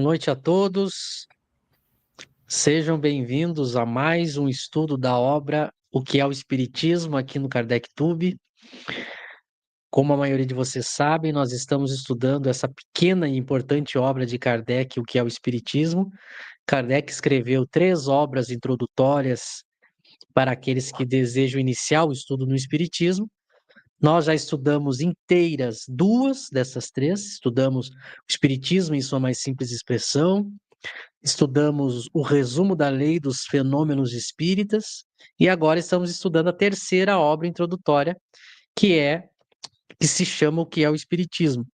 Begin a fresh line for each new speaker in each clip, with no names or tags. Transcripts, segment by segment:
noite a todos. Sejam bem-vindos a mais um estudo da obra O que é o Espiritismo aqui no KardecTube. Como a maioria de vocês sabem, nós estamos estudando essa pequena e importante obra de Kardec, O que é o Espiritismo. Kardec escreveu 3 obras introdutórias para aqueles que desejam iniciar o estudo no Espiritismo. Nós já estudamos inteiras 2 dessas 3. Estudamos o Espiritismo em sua mais simples expressão, estudamos o resumo da lei dos fenômenos espíritas e agora estamos estudando a terceira obra introdutória, que se chama O que é o Espiritismo.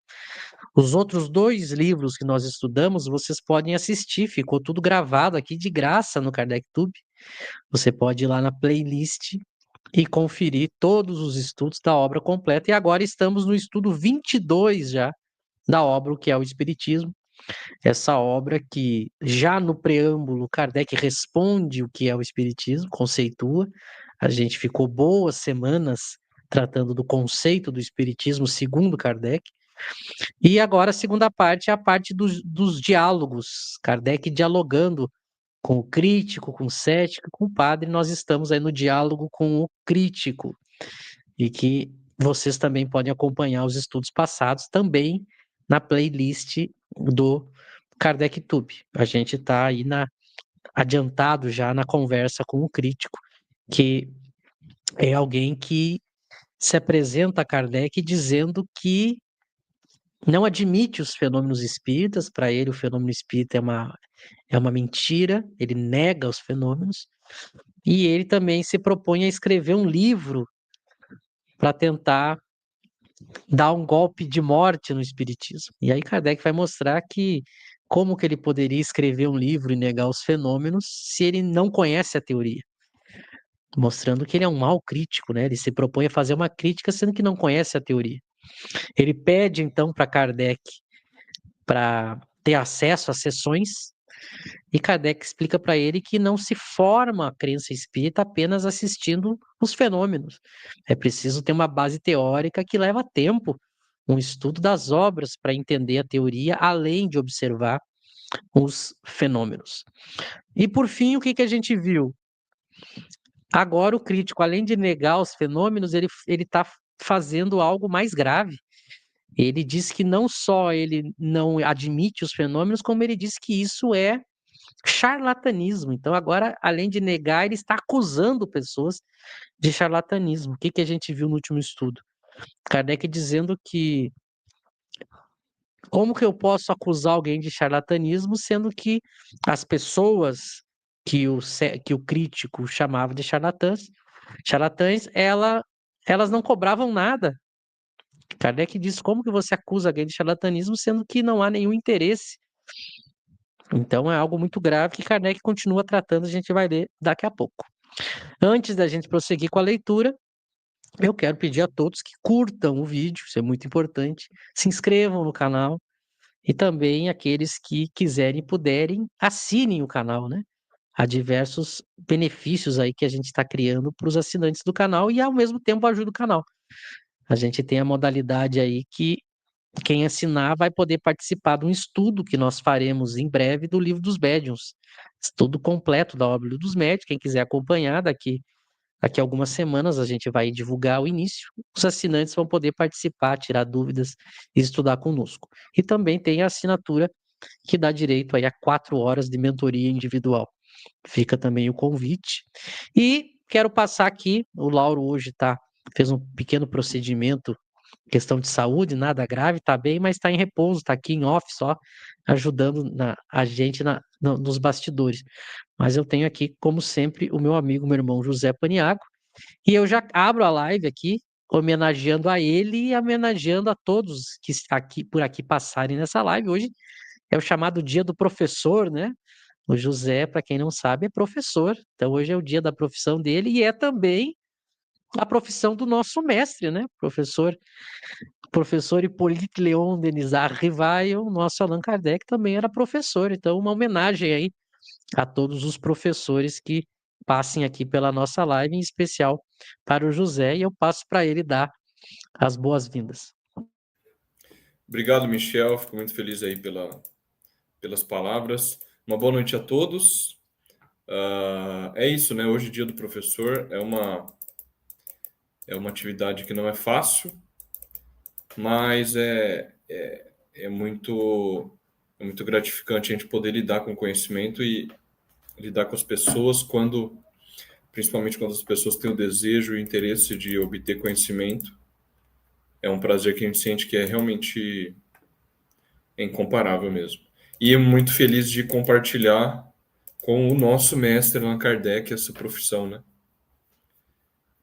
Os outros 2 livros que nós estudamos, vocês podem assistir, ficou tudo gravado aqui de graça no KardecTube. Você pode ir lá na playlist e conferir todos os estudos da obra completa. E agora estamos no estudo 22 já da obra O que é o Espiritismo. Essa obra que, já no preâmbulo, Kardec responde o que é o Espiritismo, conceitua. A gente ficou boas semanas tratando do conceito do Espiritismo segundo Kardec. E agora a segunda parte é a parte dos diálogos. Kardec dialogando com o crítico, com o cético, com o padre. Nós estamos aí no diálogo com o crítico. E que vocês também podem acompanhar os estudos passados também na playlist do KardecTube. A gente está aí adiantado já na conversa com o crítico, que é alguém que se apresenta a Kardec dizendo que não admite os fenômenos espíritas. Para ele, o fenômeno espírita é uma mentira, ele nega os fenômenos, e ele também se propõe a escrever um livro para tentar dar um golpe de morte no espiritismo. E aí Kardec vai mostrar que como que ele poderia escrever um livro e negar os fenômenos se ele não conhece a teoria, mostrando que ele é um mau crítico, né? Ele se propõe a fazer uma crítica sendo que não conhece a teoria. Ele pede então para Kardec para ter acesso às sessões, e Kardec explica para ele que não se forma a crença espírita apenas assistindo os fenômenos. É preciso ter uma base teórica que leva tempo, um estudo das obras para entender a teoria, além de observar os fenômenos. E por fim, o que a gente viu? Agora o crítico, além de negar os fenômenos, ele está fazendo algo mais grave. Ele diz que não só ele não admite os fenômenos, como ele diz que isso é charlatanismo. Então, agora, além de negar, ele está acusando pessoas de charlatanismo. O que a gente viu no último estudo? Kardec dizendo que como que eu posso acusar alguém de charlatanismo, sendo que as pessoas que o crítico chamava de charlatães, elas não cobravam nada. Kardec diz como que você acusa alguém de charlatanismo, sendo que não há nenhum interesse. Então é algo muito grave que Kardec continua tratando, a gente vai ler daqui a pouco. Antes da gente prosseguir com a leitura, eu quero pedir a todos que curtam o vídeo, isso é muito importante, se inscrevam no canal e também aqueles que quiserem e puderem, assinem o canal, né? Há diversos benefícios aí que a gente está criando para os assinantes do canal e ao mesmo tempo ajuda o canal. A gente tem a modalidade aí que quem assinar vai poder participar de um estudo que nós faremos em breve do Livro dos Médiuns. Estudo completo da obra dos Médiuns. Quem quiser acompanhar daqui a algumas semanas a gente vai divulgar o início. Os assinantes vão poder participar, tirar dúvidas e estudar conosco. E também tem a assinatura que dá direito aí a 4 horas de mentoria individual. Fica também o convite. E quero passar aqui, o Lauro hoje fez um pequeno procedimento, questão de saúde, nada grave, tá bem, mas está em repouso, está aqui em off só, ajudando a gente nos bastidores. Mas eu tenho aqui, como sempre, o meu amigo, meu irmão José Paniago, e eu já abro a live aqui, homenageando a ele e homenageando a todos que por aqui passarem nessa live. Hoje é o chamado Dia do Professor, né? O José, para quem não sabe, é professor. Então hoje é o dia da profissão dele e é também a profissão do nosso mestre, né? Professor Hippolyte Léon Denisard Rivail, o nosso Allan Kardec também era professor. Então uma homenagem aí a todos os professores que passem aqui pela nossa live, em especial para o José, e eu passo para ele dar as boas-vindas.
Obrigado, Michel. Fico muito feliz aí pelas palavras. Uma boa noite a todos. É isso, né? Hoje, dia do professor, é uma atividade que não é fácil, mas é muito gratificante a gente poder lidar com o conhecimento e lidar com as pessoas principalmente quando as pessoas têm o desejo e o interesse de obter conhecimento. É um prazer que a gente sente que é realmente incomparável mesmo. E muito feliz de compartilhar com o nosso mestre Allan Kardec essa profissão, né?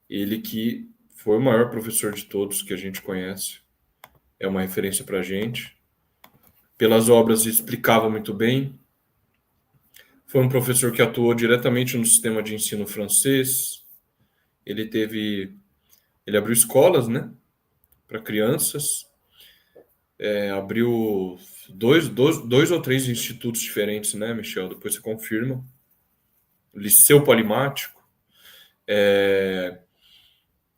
Ele que foi o maior professor de todos que a gente conhece, é uma referência para a gente. Pelas obras explicava muito bem. Foi um professor que atuou diretamente no sistema de ensino francês. Ele abriu escolas, né, para crianças. Abriu dois ou três institutos diferentes, né, Michel? Depois você confirma. Liceu Polimático.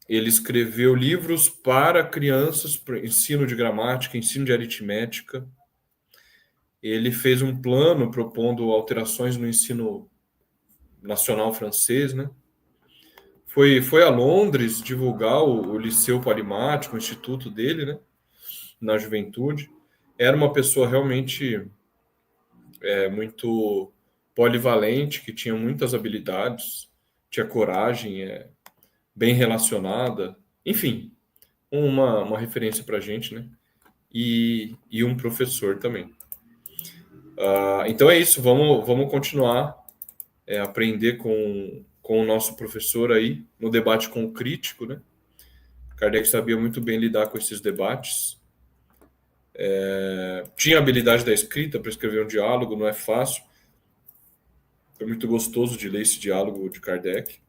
Ele escreveu livros para crianças, para ensino de gramática, ensino de aritmética. Ele fez um plano propondo alterações no ensino nacional francês, né? Foi a Londres divulgar o Liceu Polimático, o instituto dele, né? Na juventude. Era uma pessoa realmente muito polivalente, que tinha muitas habilidades, tinha coragem, bem relacionada. Enfim, uma referência para a gente, né? E um professor também. Então é isso, vamos continuar aprender com o nosso professor aí, no debate com o crítico, né? Kardec sabia muito bem lidar com esses debates. Tinha a habilidade da escrita para escrever um diálogo, não é fácil. Foi muito gostoso de ler esse diálogo de Kardec.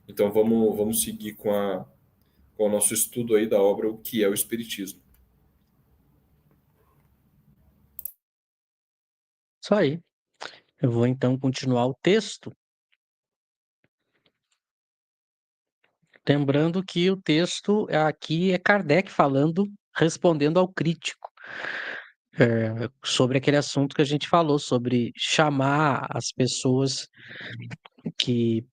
Então vamos seguir com o nosso estudo aí da obra O que é o Espiritismo.
Isso aí. Eu vou então continuar o texto, lembrando que o texto aqui é Kardec falando, respondendo ao crítico, sobre aquele assunto que a gente falou, sobre chamar as pessoas que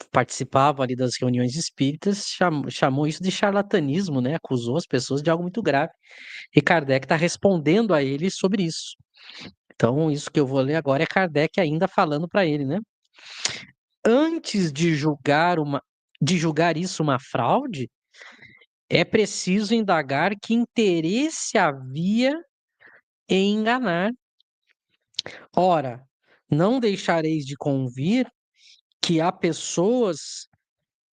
participavam ali das reuniões espíritas, chamou isso de charlatanismo, né? Acusou as pessoas de algo muito grave. E Kardec está respondendo a ele sobre isso. Então, isso que eu vou ler agora é Kardec ainda falando para ele, né? Antes de julgar isso uma fraude, é preciso indagar que interesse havia em enganar. Ora, não deixareis de convir que há pessoas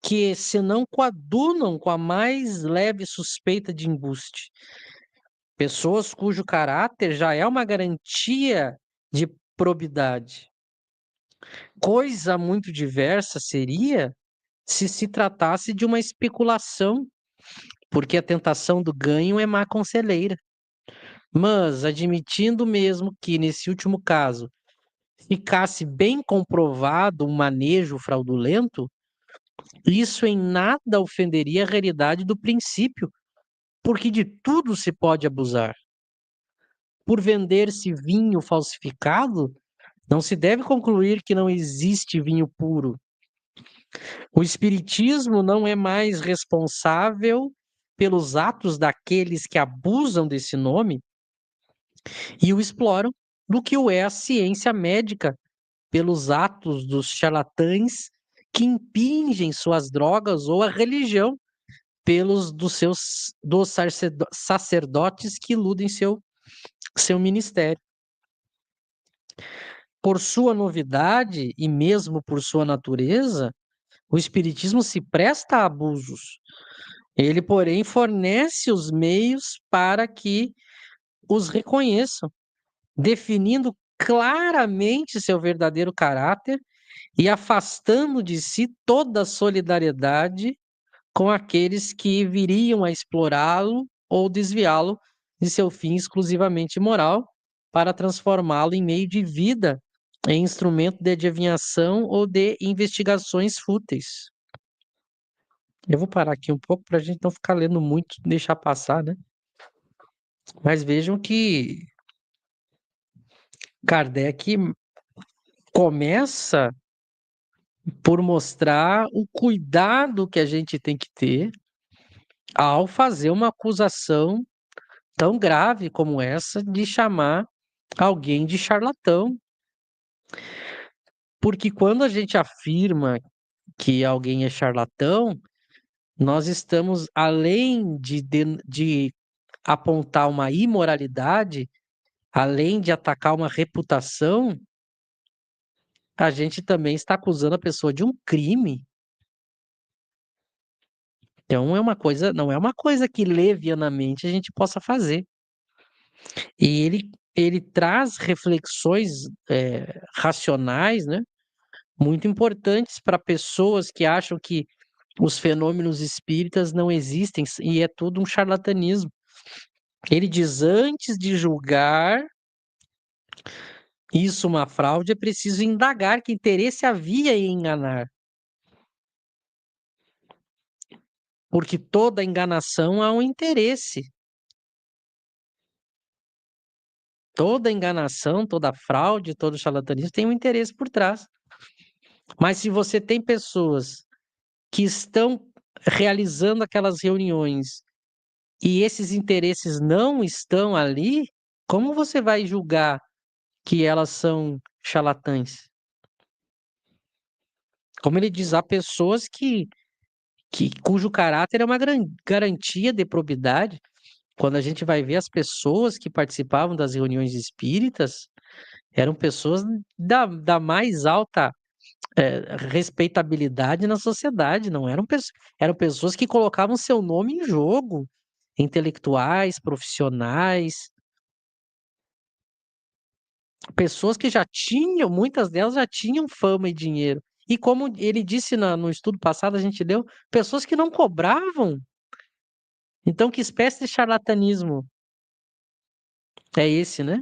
que se não coadunam com a mais leve suspeita de embuste. Pessoas cujo caráter já é uma garantia de probidade. Coisa muito diversa seria se tratasse de uma especulação, porque a tentação do ganho é má conselheira. Mas, admitindo mesmo que, nesse último caso, ficasse bem comprovado um manejo fraudulento, isso em nada ofenderia a realidade do princípio, porque de tudo se pode abusar. Por vender-se vinho falsificado, não se deve concluir que não existe vinho puro. O espiritismo não é mais responsável pelos atos daqueles que abusam desse nome e o exploram do que o é a ciência médica pelos atos dos charlatães que impingem suas drogas ou a religião pelos dos sacerdotes que iludem seu ministério. Por sua novidade e mesmo por sua natureza, o espiritismo se presta a abusos. Ele, porém, fornece os meios para que os reconheçam, definindo claramente seu verdadeiro caráter e afastando de si toda solidariedade com aqueles que viriam a explorá-lo ou desviá-lo de seu fim exclusivamente moral para transformá-lo em meio de vida, em instrumento de adivinhação ou de investigações fúteis. Eu vou parar aqui um pouco para a gente não ficar lendo muito, deixar passar, né? Mas vejam que Kardec começa por mostrar o cuidado que a gente tem que ter ao fazer uma acusação tão grave como essa de chamar alguém de charlatão. Porque quando a gente afirma que alguém é charlatão, nós estamos, além de apontar uma imoralidade, além de atacar uma reputação, a gente também está acusando a pessoa de um crime. Então é uma coisa, não é uma coisa que levianamente a gente possa fazer. E ele traz reflexões racionais, né, muito importantes para pessoas que acham que os fenômenos espíritas não existem e é tudo um charlatanismo. Ele diz: antes de julgar isso uma fraude, é preciso indagar que interesse havia em enganar, porque toda enganação há um interesse. Toda enganação, toda fraude, todo charlatanismo tem um interesse por trás. Mas se você tem pessoas que estão realizando aquelas reuniões e esses interesses não estão ali, como você vai julgar que elas são charlatãs? Como ele diz, há pessoas cujo caráter é uma garantia de probidade. Quando a gente vai ver as pessoas que participavam das reuniões espíritas, eram pessoas da mais alta respeitabilidade na sociedade, não eram pessoas, eram pessoas que colocavam seu nome em jogo, intelectuais, profissionais, pessoas que já tinham, muitas delas já tinham fama e dinheiro. E como ele disse no estudo passado, a gente leu, pessoas que não cobravam. Então, que espécie de charlatanismo é esse, né?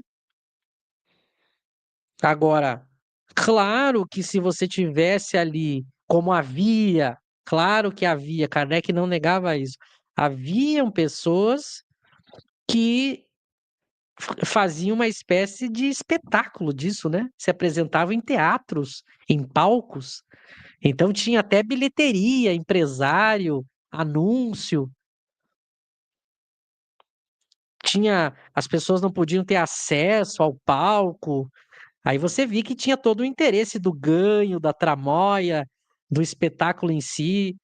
Agora, claro que se você tivesse ali, como havia, claro que havia, Kardec não negava isso, haviam pessoas que faziam uma espécie de espetáculo disso, né? Se apresentavam em teatros, em palcos. Então tinha até bilheteria, empresário, anúncio. Tinha, as pessoas não podiam ter acesso ao palco. Aí você via que tinha todo o interesse do ganho, da tramóia, do espetáculo em si,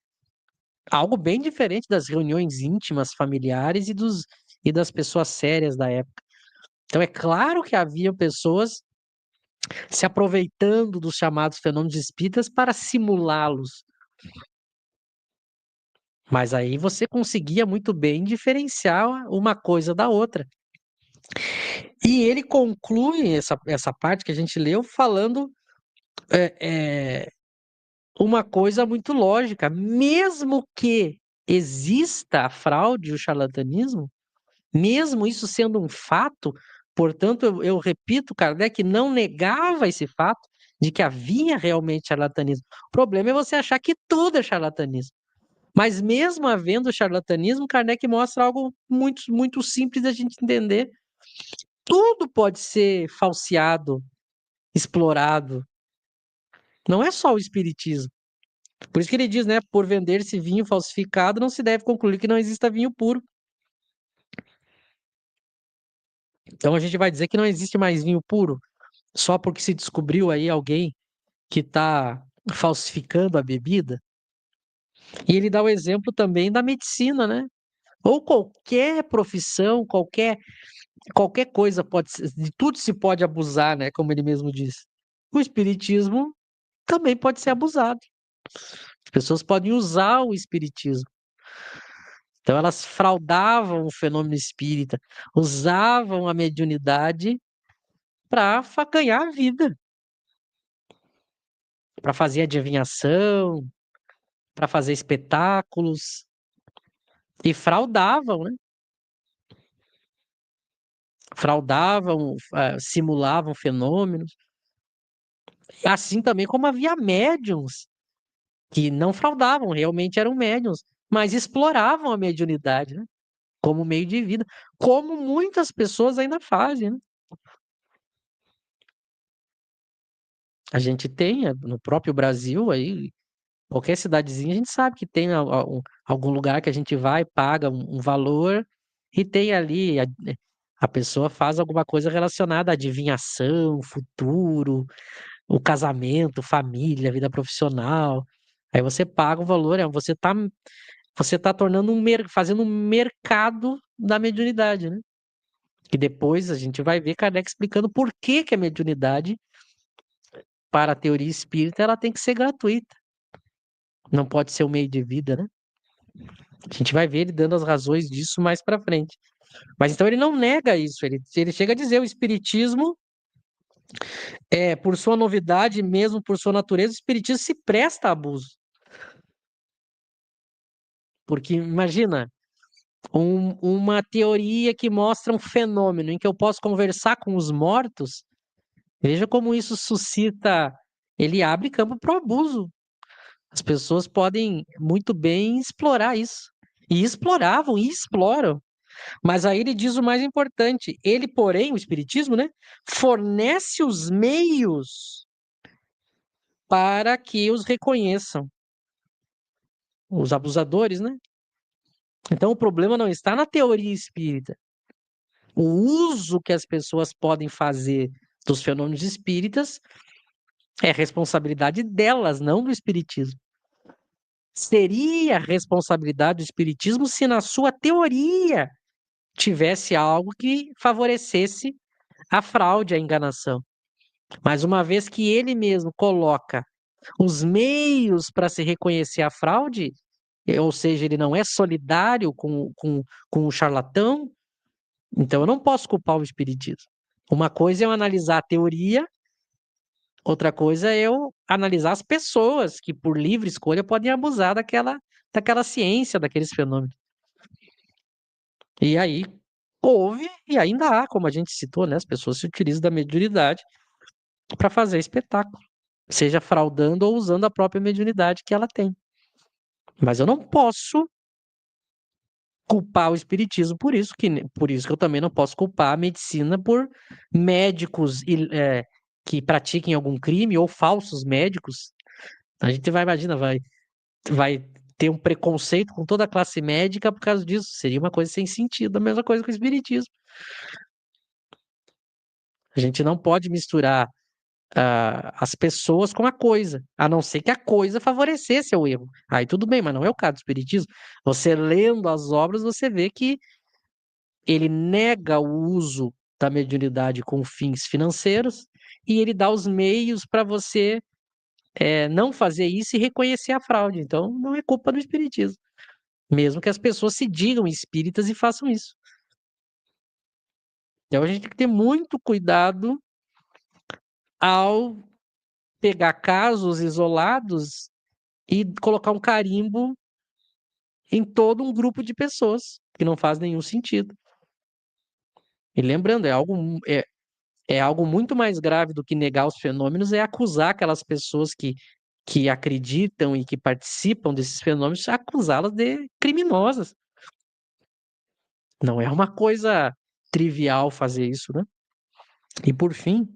algo bem diferente das reuniões íntimas, familiares e das pessoas sérias da época. Então é claro que havia pessoas se aproveitando dos chamados fenômenos espíritas para simulá-los. Mas aí você conseguia muito bem diferenciar uma coisa da outra. E ele conclui essa parte que a gente leu falando é, é, uma coisa muito lógica. Mesmo que exista a fraude e o charlatanismo, mesmo isso sendo um fato, portanto, eu repito, Kardec não negava esse fato de que havia realmente charlatanismo. O problema é você achar que tudo é charlatanismo. Mas mesmo havendo charlatanismo, Kardec mostra algo muito, muito simples da gente entender. Tudo pode ser falseado, explorado. Não é só o espiritismo. Por isso que ele diz, né? Por vender-se vinho falsificado, não se deve concluir que não exista vinho puro. Então a gente vai dizer que não existe mais vinho puro só porque se descobriu aí alguém que está falsificando a bebida. E ele dá o exemplo também da medicina, né? Ou qualquer profissão, qualquer coisa pode ser, de tudo se pode abusar, né? Como ele mesmo diz. O espiritismo também pode ser abusado. As pessoas podem usar o espiritismo. Então elas fraudavam o fenômeno espírita, usavam a mediunidade para ganhar a vida, para fazer adivinhação, para fazer espetáculos e fraudavam, né? Fraudavam, simulavam fenômenos. Assim também como havia médiums que não fraudavam, realmente eram médiums, mas exploravam a mediunidade, né? Como meio de vida, como muitas pessoas ainda fazem, né? A gente tem no próprio Brasil aí, qualquer cidadezinha, a gente sabe que tem algum lugar que a gente vai, paga um valor e tem ali, a pessoa faz alguma coisa relacionada à adivinhação, futuro, o casamento, família, vida profissional. Aí você paga o valor, você tá tornando fazendo um mercado da mediunidade, né? Que depois a gente vai ver Kardec explicando por que que a mediunidade, para a teoria espírita, ela tem que ser gratuita. Não pode ser um meio de vida, né? A gente vai ver ele dando as razões disso mais para frente. Mas então ele não nega isso, ele chega a dizer o espiritismo por sua novidade, mesmo por sua natureza, o espiritismo se presta a abuso. Porque imagina, uma teoria que mostra um fenômeno em que eu posso conversar com os mortos, veja como isso suscita, ele abre campo para o abuso. As pessoas podem muito bem explorar isso. E exploravam e exploram. Mas aí ele diz o mais importante: ele, porém, o Espiritismo, né, fornece os meios para que os reconheçam, os abusadores, né? Então o problema não está na teoria espírita. O uso que as pessoas podem fazer dos fenômenos espíritas é responsabilidade delas, não do Espiritismo. Seria responsabilidade do Espiritismo se na sua teoria tivesse algo que favorecesse a fraude, a enganação. Mas uma vez que ele mesmo coloca os meios para se reconhecer a fraude, ou seja, ele não é solidário com o charlatão, então eu não posso culpar o espiritismo. Uma coisa é eu analisar a teoria, outra coisa é eu analisar as pessoas que, por livre escolha, podem abusar daquela ciência, daqueles fenômenos. E aí houve, e ainda há, como a gente citou, né? As pessoas se utilizam da mediunidade para fazer espetáculo, seja fraudando ou usando a própria mediunidade que ela tem. Mas eu não posso culpar o espiritismo por isso que eu também não posso culpar a medicina por médicos que pratiquem algum crime ou falsos médicos. A gente imagina, vai ter um preconceito com toda a classe médica por causa disso. Seria uma coisa sem sentido. A mesma coisa com o espiritismo. A gente não pode misturar as pessoas com a coisa, a não ser que a coisa favorecesse o erro. Aí tudo bem, mas não é o caso do espiritismo. Você lendo as obras, você vê que ele nega o uso da mediunidade com fins financeiros e ele dá os meios para você não fazer isso e reconhecer a fraude. Então, não é culpa do espiritismo, mesmo que as pessoas se digam espíritas e façam isso. Então, a gente tem que ter muito cuidado ao pegar casos isolados e colocar um carimbo em todo um grupo de pessoas, que não faz nenhum sentido. E lembrando, é algo muito mais grave do que negar os fenômenos, é acusar aquelas pessoas que acreditam e que participam desses fenômenos, acusá-las de criminosas. Não é uma coisa trivial fazer isso, né? E por fim,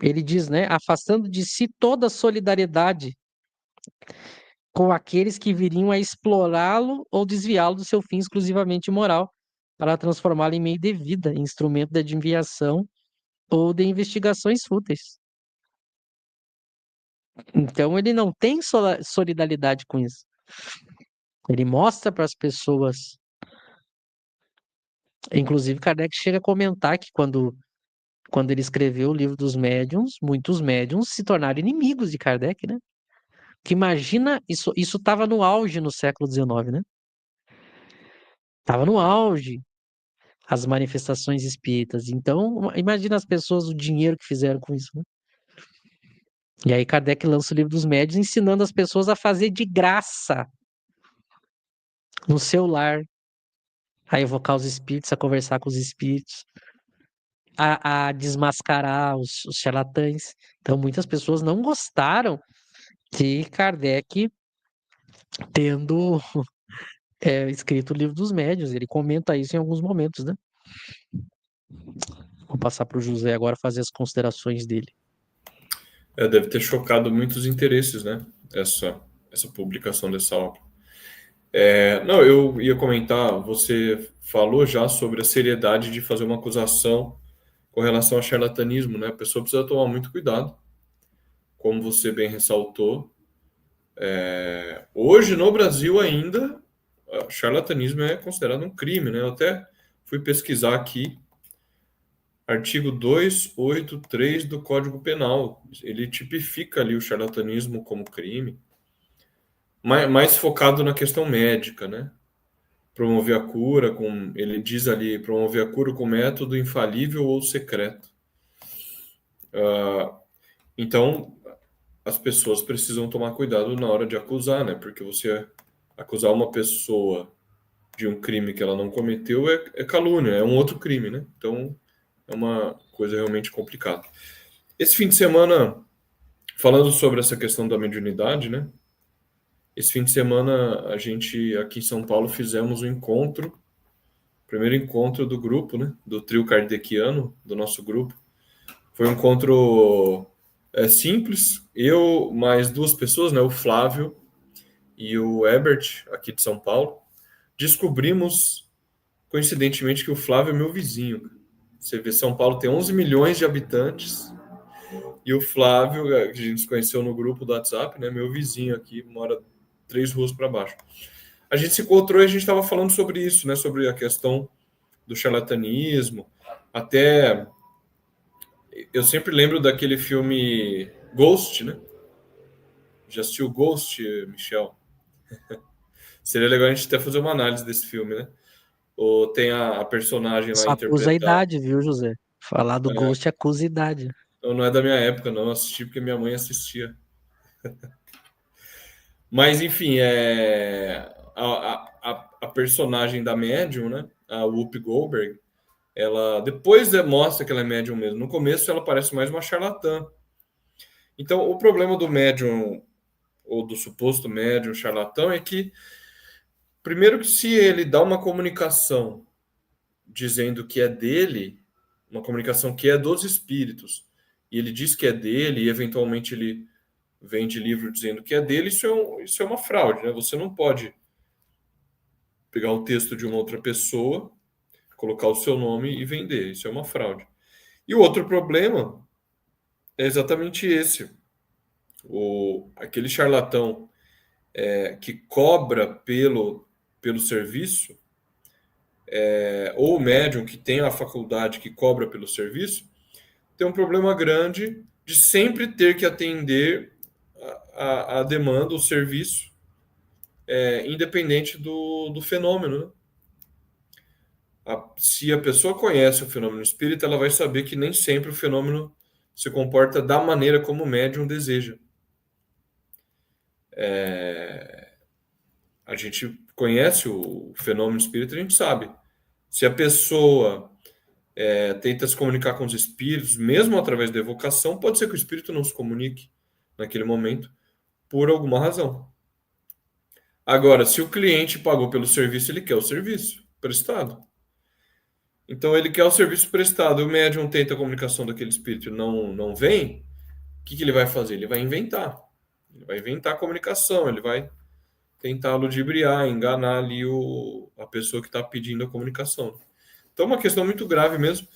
ele diz, né, afastando de si toda solidariedade com aqueles que viriam a explorá-lo ou desviá-lo do seu fim exclusivamente moral, para transformá-lo em meio de vida, em instrumento de adivinhação ou de investigações fúteis. Então ele não tem solidariedade com isso. Ele mostra para as pessoas. Inclusive, Kardec chega a comentar que quando ele escreveu o livro dos médiuns, muitos médiuns se tornaram inimigos de Kardec, né? Que imagina, isso estava no auge no século XIX, né? Estava no auge as manifestações espíritas. Então, imagina as pessoas, o dinheiro que fizeram com isso, né? E aí Kardec lança o livro dos médiuns ensinando as pessoas a fazer de graça no seu lar, a evocar os espíritos, a conversar com os espíritos, a desmascarar os charlatães. Então, muitas pessoas não gostaram de Kardec tendo escrito o livro dos médiuns. Ele comenta isso em alguns momentos, né? Vou passar para o José agora fazer as considerações dele.
Deve ter chocado muitos interesses, né? Essa publicação dessa obra. Não, eu ia comentar, você falou já sobre a seriedade de fazer uma acusação com relação ao charlatanismo, né? A pessoa precisa tomar muito cuidado, como você bem ressaltou. Hoje, no Brasil ainda, charlatanismo é considerado um crime, né? Eu até fui pesquisar aqui, artigo 283 do Código Penal. Ele tipifica ali o charlatanismo como crime, mais focado na questão médica, né? Promover a cura ele diz ali, promover a cura com método infalível ou secreto. Então, as pessoas precisam tomar cuidado na hora de acusar, né? Porque você acusar uma pessoa de um crime que ela não cometeu é calúnia, é um outro crime, né? Então, é uma coisa realmente complicada. Esse fim de semana, falando sobre essa questão da mediunidade, né? Esse fim de semana, a gente aqui em São Paulo fizemos um encontro, primeiro encontro do grupo, né? Do trio kardeciano, do nosso grupo. Foi um encontro simples, eu mais duas pessoas, né? O Flávio e o Ebert, aqui de São Paulo. Descobrimos, coincidentemente, que o Flávio é meu vizinho. Você vê, São Paulo tem 11 milhões de habitantes e o Flávio, que a gente se conheceu no grupo do WhatsApp, né? Meu vizinho aqui, mora 3 ruas para baixo. A gente se encontrou e a gente estava falando sobre isso, né? Sobre a questão do charlatanismo. Até eu sempre lembro daquele filme Ghost, né? Já assistiu Ghost, Michel? Seria legal a gente até fazer uma análise desse filme, né? Ou tem a personagem lá
Só acusa a
interpretada.
idade, viu, José? Falar do Ghost acusa a idade.
Não é da minha época, não. Eu assisti porque minha mãe assistia. Mas, enfim, a personagem da médium, né? A Whoopi Goldberg, ela depois mostra que ela é médium mesmo. No começo ela parece mais uma charlatã. Então, o problema do médium, ou do suposto médium charlatão, é que, primeiro, que se ele dá uma comunicação dizendo que é dele, uma comunicação que é dos espíritos, e ele diz que é dele, e eventualmente ele vende livro dizendo que é dele, isso é uma fraude, né? Você não pode pegar o texto de uma outra pessoa, colocar o seu nome e vender, isso é uma fraude. E o outro problema é exatamente esse. Aquele charlatão que cobra pelo serviço, ou o médium que tem a faculdade que cobra pelo serviço, tem um problema grande de sempre ter que atender a demanda, o serviço, independente do fenômeno. Né? Se a pessoa conhece o fenômeno espírita, ela vai saber que nem sempre o fenômeno se comporta da maneira como o médium deseja. A gente conhece o fenômeno espírita, a gente sabe. Se a pessoa tenta se comunicar com os espíritos, mesmo através da evocação, pode ser que o espírito não se comunique naquele momento, por alguma razão. Agora, se o cliente pagou pelo serviço, ele quer o serviço prestado. Então, ele quer o serviço prestado, o médium tenta a comunicação daquele espírito e não vem, o que ele vai fazer? Ele vai inventar. Ele vai inventar a comunicação, ele vai tentar ludibriar, enganar ali a pessoa que está pedindo a comunicação. Então, é uma questão muito grave mesmo.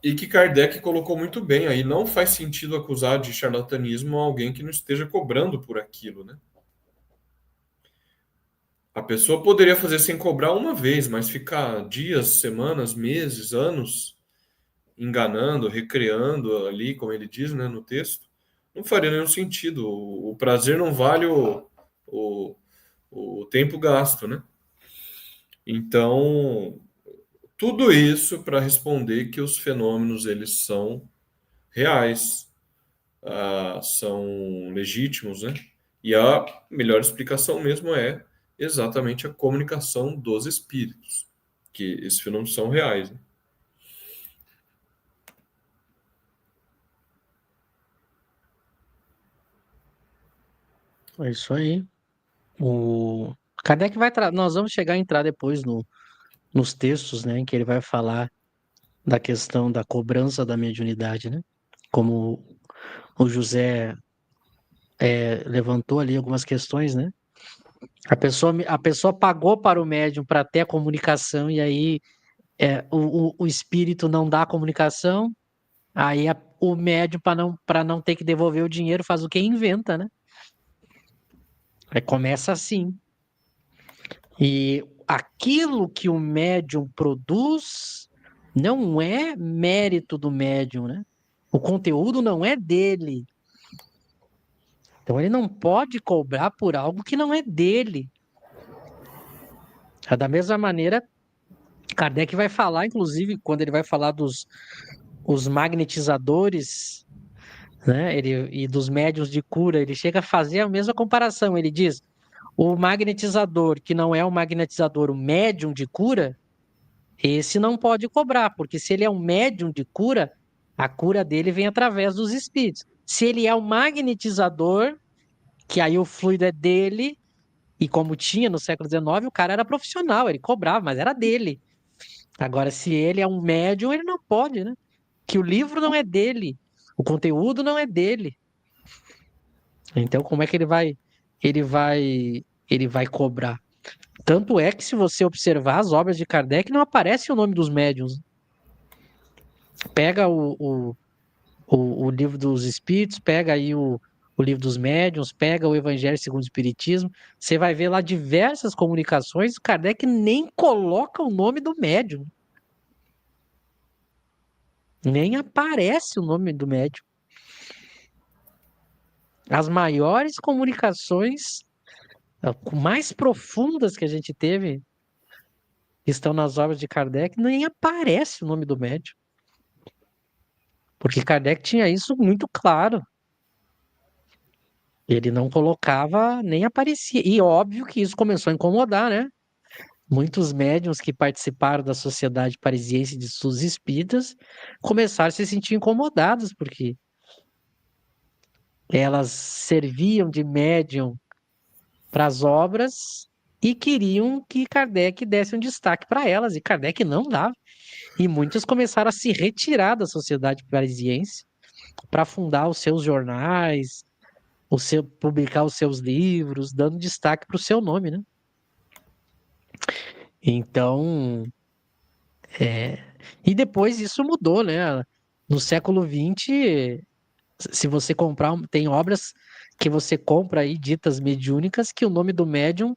E que Kardec colocou muito bem aí. Não faz sentido acusar de charlatanismo alguém que não esteja cobrando por aquilo, né? A pessoa poderia fazer sem cobrar uma vez, mas ficar dias, semanas, meses, anos enganando, recriando ali, como ele diz, né, no texto, não faria nenhum sentido. O prazer não vale o, o tempo gasto, né? Então, tudo isso para responder que os fenômenos eles são reais, são legítimos, né? E a melhor explicação mesmo é exatamente a comunicação dos espíritos, que esses fenômenos são reais. Né?
É isso aí. O Kardec vai nós vamos chegar a entrar depois nos textos, né, em que ele vai falar da questão da cobrança da mediunidade, né? Como o José levantou ali algumas questões, né? A pessoa pagou para o médium para ter a comunicação e aí o espírito não dá a comunicação, aí o médium, para não ter que devolver o dinheiro, faz o que? Inventa, né? Aí começa assim. E aquilo que o médium produz não é mérito do médium, né? O conteúdo não é dele. Então ele não pode cobrar por algo que não é dele. Da mesma maneira, Kardec vai falar, inclusive, quando ele vai falar dos os magnetizadores, né, e dos médiuns de cura, ele chega a fazer a mesma comparação. Ele diz: o magnetizador, que não é um magnetizador, o médium de cura, esse não pode cobrar, porque se ele é um médium de cura, a cura dele vem através dos espíritos. Se ele é um magnetizador, que aí o fluido é dele, e como tinha no século XIX, o cara era profissional, ele cobrava, mas era dele. Agora, se ele é um médium, ele não pode, né? Que o livro não é dele, o conteúdo não é dele. Então, como é que ele vai, ele vai cobrar? Tanto é que, se você observar as obras de Kardec, não aparece o nome dos médiuns. Pega o livro dos Espíritos, pega aí o livro dos médiuns, pega o Evangelho segundo o Espiritismo, você vai ver lá diversas comunicações, Kardec nem coloca o nome do médium. Nem aparece o nome do médium. As maiores comunicações, mais profundas que a gente teve, que estão nas obras de Kardec, nem aparece o nome do médium. Porque Kardec tinha isso muito claro. Ele não colocava, nem aparecia. E óbvio que isso começou a incomodar, né? Muitos médiuns que participaram da Sociedade Parisiense de Estudos Espíritas começaram a se sentir incomodados, porque elas serviam de médium para as obras e queriam que Kardec desse um destaque para elas, e Kardec não dava. E muitos começaram a se retirar da Sociedade Parisiense para fundar os seus jornais, publicar os seus livros, dando destaque para o seu nome, né? Então, e depois isso mudou, né? No século XX, se você comprar, tem obras que você compra aí, ditas mediúnicas, que o nome do médium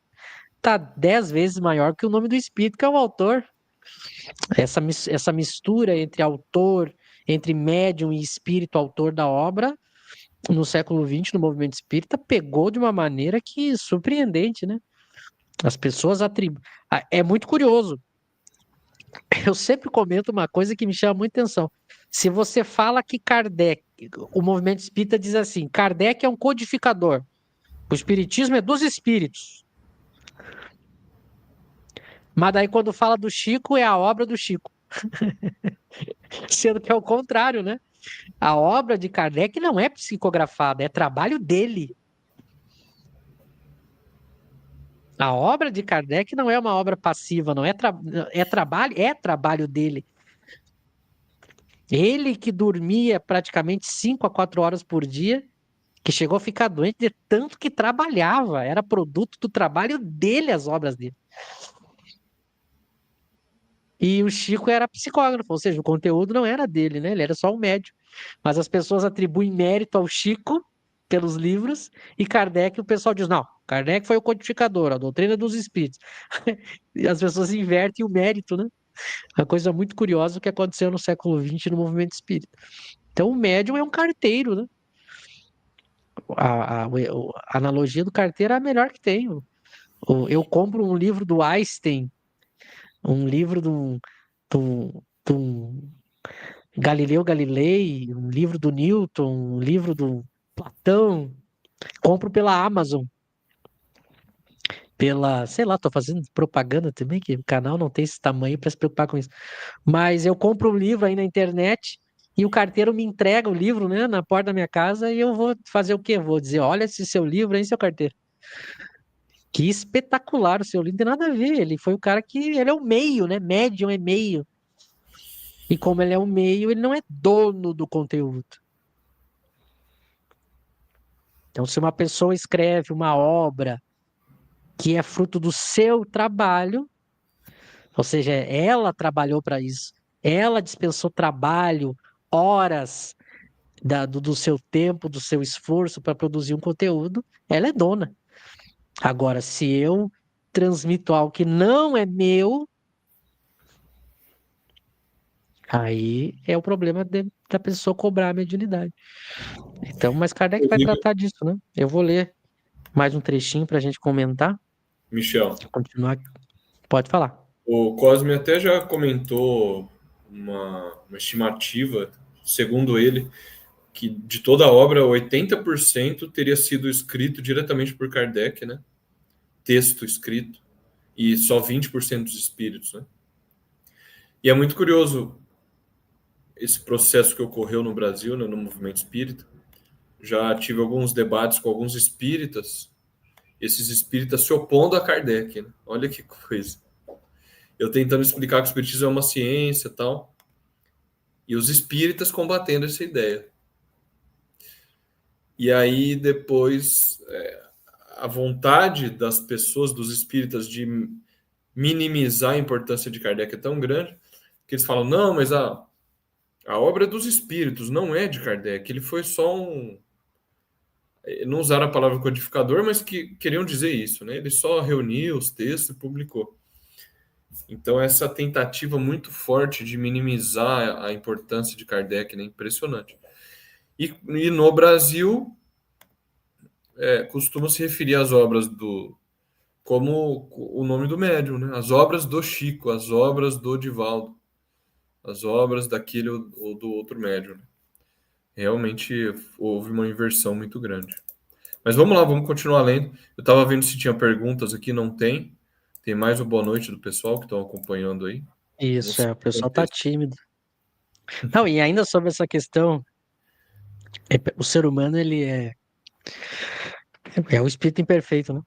tá 10 vezes maior que o nome do espírito, que é o autor. Essa mistura entre autor, entre médium e espírito autor da obra, no século XX, no movimento espírita, pegou de uma maneira que surpreendente, né? As pessoas atribuem. É muito curioso. Eu sempre comento uma coisa que me chama muita atenção. Se você fala que Kardec, o movimento espírita diz assim: Kardec é um codificador. O espiritismo é dos espíritos. Mas daí, quando fala do Chico, é a obra do Chico. Sendo que é o contrário, né? A obra de Kardec não é psicografada, é trabalho dele. A obra de Kardec não é uma obra passiva, não é trabalho dele. Ele que dormia praticamente 5 a 4 horas por dia, que chegou a ficar doente de tanto que trabalhava, era produto do trabalho dele as obras dele. E o Chico era psicógrafo, ou seja, o conteúdo não era dele, né? Ele era só um médium. Mas as pessoas atribuem mérito ao Chico pelos livros, e Kardec, o pessoal diz: não, Kardec foi o codificador, a doutrina dos espíritos. E as pessoas invertem o mérito, né? Uma coisa muito curiosa que aconteceu no século XX no movimento espírita. Então, o médium é um carteiro, né? A analogia do carteiro é a melhor que tem. Eu compro um livro do Einstein, um livro de um Galileu Galilei, um livro do Newton, um livro do Platão, compro pela Amazon, sei lá, tô fazendo propaganda também, que o canal não tem esse tamanho para se preocupar com isso. Mas eu compro um livro aí na internet e o carteiro me entrega o livro, né, na porta da minha casa, e eu vou fazer o quê? Vou dizer: olha esse seu livro aí, seu carteiro. Que espetacular o seu livro, não tem nada a ver. Ele foi o cara que. Ele é o meio, né? Médium é meio. E como ele é um meio, ele não é dono do conteúdo. Então, se uma pessoa escreve uma obra que é fruto do seu trabalho, ou seja, ela trabalhou para isso, ela dispensou trabalho, horas do seu tempo, do seu esforço para produzir um conteúdo, ela é dona. Agora, se eu transmito algo que não é meu, aí é o problema da pessoa cobrar a mediunidade. Então, mas Kardec vai
Inclusive,
tratar disso, né? Eu vou ler mais um trechinho para a gente comentar,
Michel,
continuar. Pode falar.
o Cosme até já comentou uma estimativa, segundo ele, que de toda a obra, 80% teria sido escrito diretamente por Kardec, né? Texto escrito, e só 20% dos espíritos, né? E é muito curioso esse processo que ocorreu no Brasil, né, no movimento espírita. Já tive alguns debates com alguns espíritas, esses espíritas se opondo a Kardec, né? Olha que coisa. Eu tentando explicar que o espiritismo é uma ciência e tal, e os espíritas combatendo essa ideia. E aí depois a vontade das pessoas, dos espíritas, de minimizar a importância de Kardec é tão grande que eles falam, não, mas a obra é dos espíritos, não é de Kardec. Ele foi só um... Não usaram a palavra codificador, mas que queriam dizer isso, né? Ele só reuniu os textos e publicou. Então, essa tentativa muito forte de minimizar a importância de Kardec, né? Impressionante. E no Brasil, costuma se referir às obras do... como o nome do médium, né? As obras do Chico, as obras do Divaldo, as obras daquele ou do outro médium, né? Realmente houve uma inversão muito grande. Mas vamos lá, vamos continuar lendo. Eu estava vendo se tinha perguntas aqui, não tem. Tem mais uma boa noite do pessoal que estão acompanhando aí. Não
Isso,
sei
o
o que
pessoal tá
acontece.
tímido. Não, e ainda sobre essa questão, o ser humano, ele é o espírito imperfeito, né?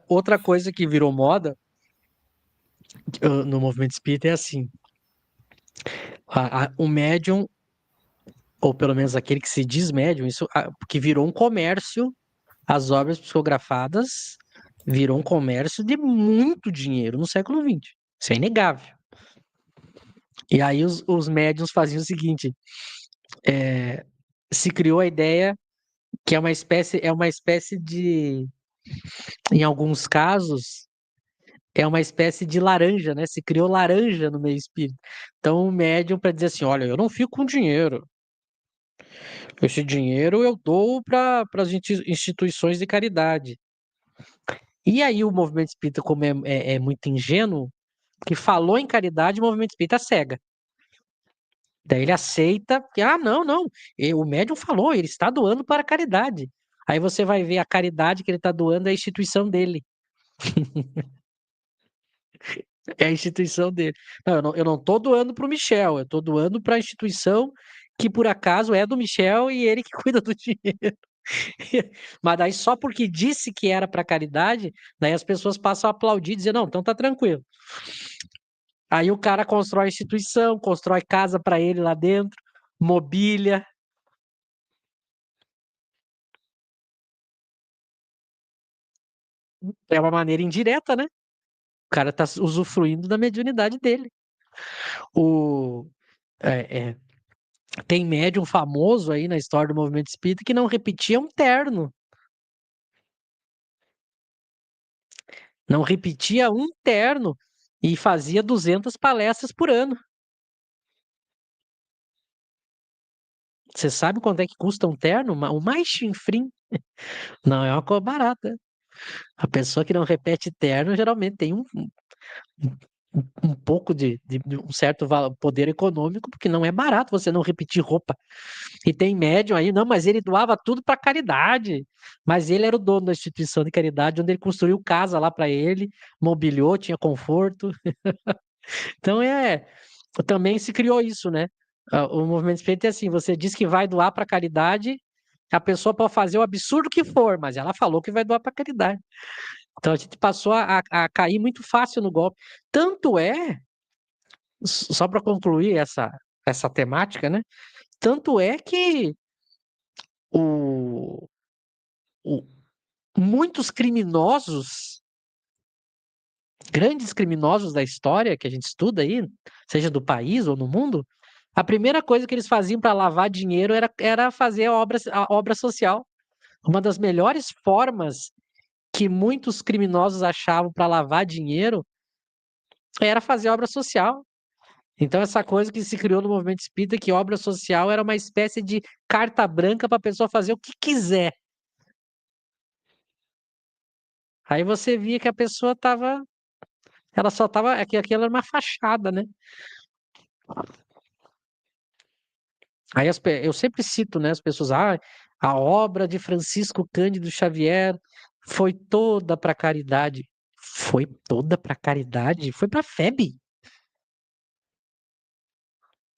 Outra coisa que virou moda no movimento espírita é assim, o médium, ou pelo menos aquele que se diz médium, isso que virou um comércio, as obras psicografadas virou um comércio de muito dinheiro no século XX. Isso é inegável. E aí os médiums faziam o seguinte, se criou a ideia que é uma espécie de, em alguns casos, é uma espécie de laranja, né? Se criou laranja no meio espírita. Então, o médium para dizer assim, olha, eu não fico com dinheiro. Esse dinheiro eu dou para as instituições de caridade. E aí o movimento espírita, como é muito ingênuo, que falou em caridade, o movimento espírita cega. Daí ele aceita, porque, não, não, o médium falou, ele está doando para a caridade. Aí você vai ver a caridade que ele está doando é a instituição dele. É a instituição dele. Não, eu não tô doando para o Michel, eu estou doando para a instituição que por acaso é do Michel e ele que cuida do dinheiro. Mas daí só porque disse que era para caridade, daí as pessoas passam a aplaudir e dizer, não, então tá tranquilo. Aí o cara constrói a instituição, constrói casa para ele lá dentro, mobília. É uma maneira indireta, né? O cara tá usufruindo da mediunidade dele. O, é, é, Tem médium famoso aí na história do movimento espírita que não repetia um terno. Não repetia um terno e fazia 200 palestras por ano. Você sabe quanto é que custa um terno? O mais chinfrim não é uma coisa barata. A pessoa que não repete terno geralmente tem um pouco de um certo poder econômico, porque não é barato você não repetir roupa. E tem médium aí, não, mas ele doava tudo para caridade. Mas ele era o dono da instituição de caridade, onde ele construiu casa lá para ele, mobiliou, tinha conforto. Então também se criou isso, né? O movimento espírita é assim, você diz que vai doar para caridade, a pessoa pode fazer o absurdo que for, mas ela falou que vai doar para caridade. Então a gente passou a cair muito fácil no golpe. Tanto é só para concluir essa temática, né? Tanto é que o, o- muitos criminosos, grandes criminosos da história que a gente estuda aí, seja do país ou no mundo, a primeira coisa que eles faziam para lavar dinheiro era fazer a obra social. Uma das melhores formas que muitos criminosos achavam para lavar dinheiro era fazer obra social. Então, essa coisa que se criou no movimento espírita, que obra social era uma espécie de carta branca para a pessoa fazer o que quiser. Aí você via que a pessoa estava. Ela só estava. É que aquilo era uma fachada, né? Aí eu sempre cito, né, as pessoas, a obra de Francisco Cândido Xavier foi toda para caridade. Foi toda para caridade? Foi para a FEB.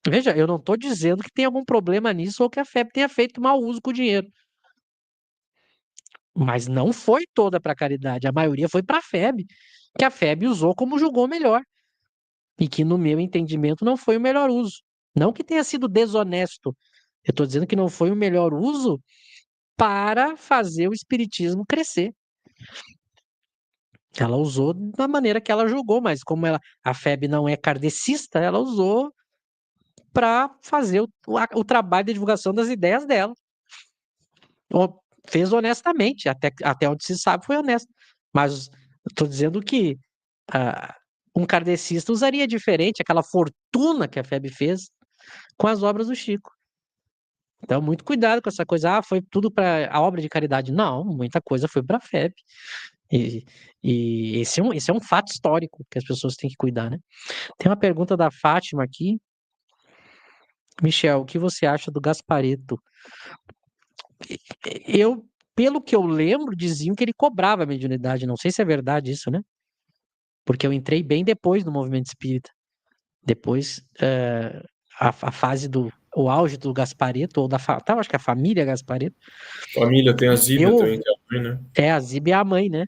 Veja, eu não estou dizendo que tem algum problema nisso ou que a FEB tenha feito mau uso com o dinheiro. Mas não foi toda para caridade. A maioria foi para a FEB, que a FEB usou como julgou melhor. E que, no meu entendimento, não foi o melhor uso. Não que tenha sido desonesto. Eu estou dizendo que não foi o melhor uso para fazer o espiritismo crescer. Ela usou da maneira que ela julgou, mas como a FEB não é kardecista, ela usou para fazer o trabalho de divulgação das ideias dela. Fez honestamente, até onde se sabe foi honesto. Mas estou dizendo que ah, um kardecista usaria diferente aquela fortuna que a FEB fez com as obras do Chico. Então, muito cuidado com essa coisa. Foi tudo para a obra de caridade. Não, muita coisa foi para a FEB. E, e esse é um fato histórico que as pessoas têm que cuidar, né? Tem uma pergunta da Fátima aqui. Michel, o que você acha do Gaspareto? Eu, pelo que eu lembro, diziam que ele cobrava a mediunidade. Não sei se é verdade isso, né? Porque eu entrei bem depois do movimento espírita. Depois, a fase o auge do Gaspareto, ou acho que a família Gaspareto.
Família, tem a Zíbia
Eu,
também, que é a mãe, né?
a Zíbia é a mãe, né?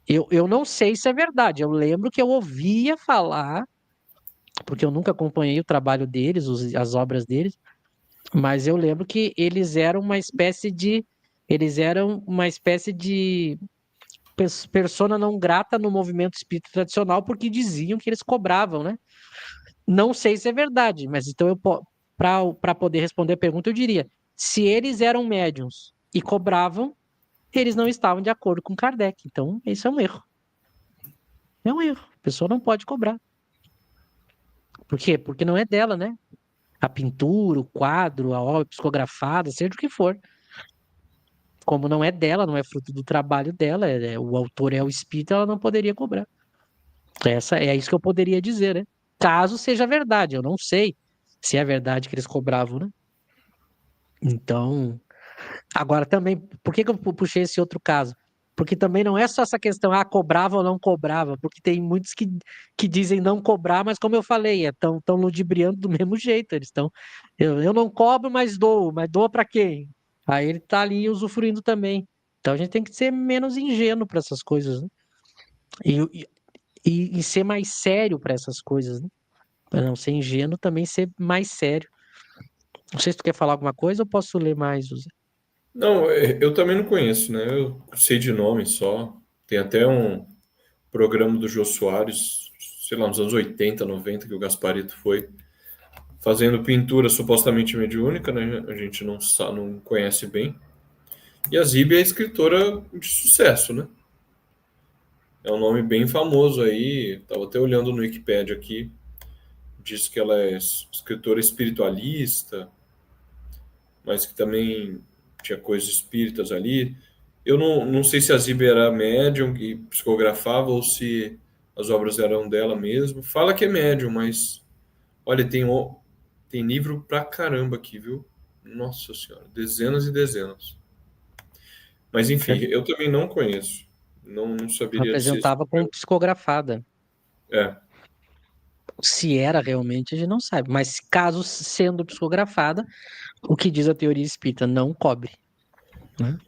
Eu não sei se é verdade. Eu lembro que eu ouvia falar, porque eu nunca acompanhei o trabalho deles, as obras deles, mas eu lembro que eles eram uma espécie de persona não grata no movimento espírita tradicional, porque diziam que eles cobravam, né? Não sei se é verdade, mas então para poder responder a pergunta, eu diria: se eles eram médiums e cobravam, eles não estavam de acordo com Kardec. Então, isso é um erro. É um erro. A pessoa não pode cobrar. Por quê? Porque não é dela, né? A pintura, o quadro, a obra psicografada, seja o que for. Como não é dela, não é fruto do trabalho dela, o autor é o espírito, ela não poderia cobrar. É isso que eu poderia dizer, né? Caso seja verdade, eu não sei se é verdade que eles cobravam, né? Então, agora também, por que que eu puxei esse outro caso? Porque também não é só essa questão, cobrava ou não cobrava, porque tem muitos que dizem não cobrar, mas como eu falei, tão ludibriando do mesmo jeito. Eles estão, eu não cobro, mas dou para quem? Aí ele tá ali usufruindo também. Então a gente tem que ser menos ingênuo para essas coisas, né? E, e ser mais sério para essas coisas, né? Para não ser ingênuo, também ser mais sério. Não sei se tu quer falar alguma coisa ou posso ler mais, José?
Não, eu também não conheço, né? Eu sei de nome só. Tem até um programa do Jô Soares, sei lá, nos anos 80, 90, que o Gasparito foi fazendo pintura supostamente mediúnica, né? A gente não conhece bem. E a Zíbia é escritora de sucesso, né? É um nome bem famoso aí. Estava até olhando no Wikipedia aqui. Diz que ela é escritora espiritualista, mas que também tinha coisas espíritas ali. Eu não sei se a Zíbia era médium e psicografava ou se as obras eram dela mesmo. Fala que é médium, mas olha, tem livro pra caramba aqui, viu? Nossa Senhora, dezenas e dezenas. Mas enfim, eu também não conheço. Não saberia dizer.
Apresentava como psicografada.
É.
Se era realmente, a gente não sabe. Mas caso sendo psicografada, o que diz a teoria espírita? Não cobre, né?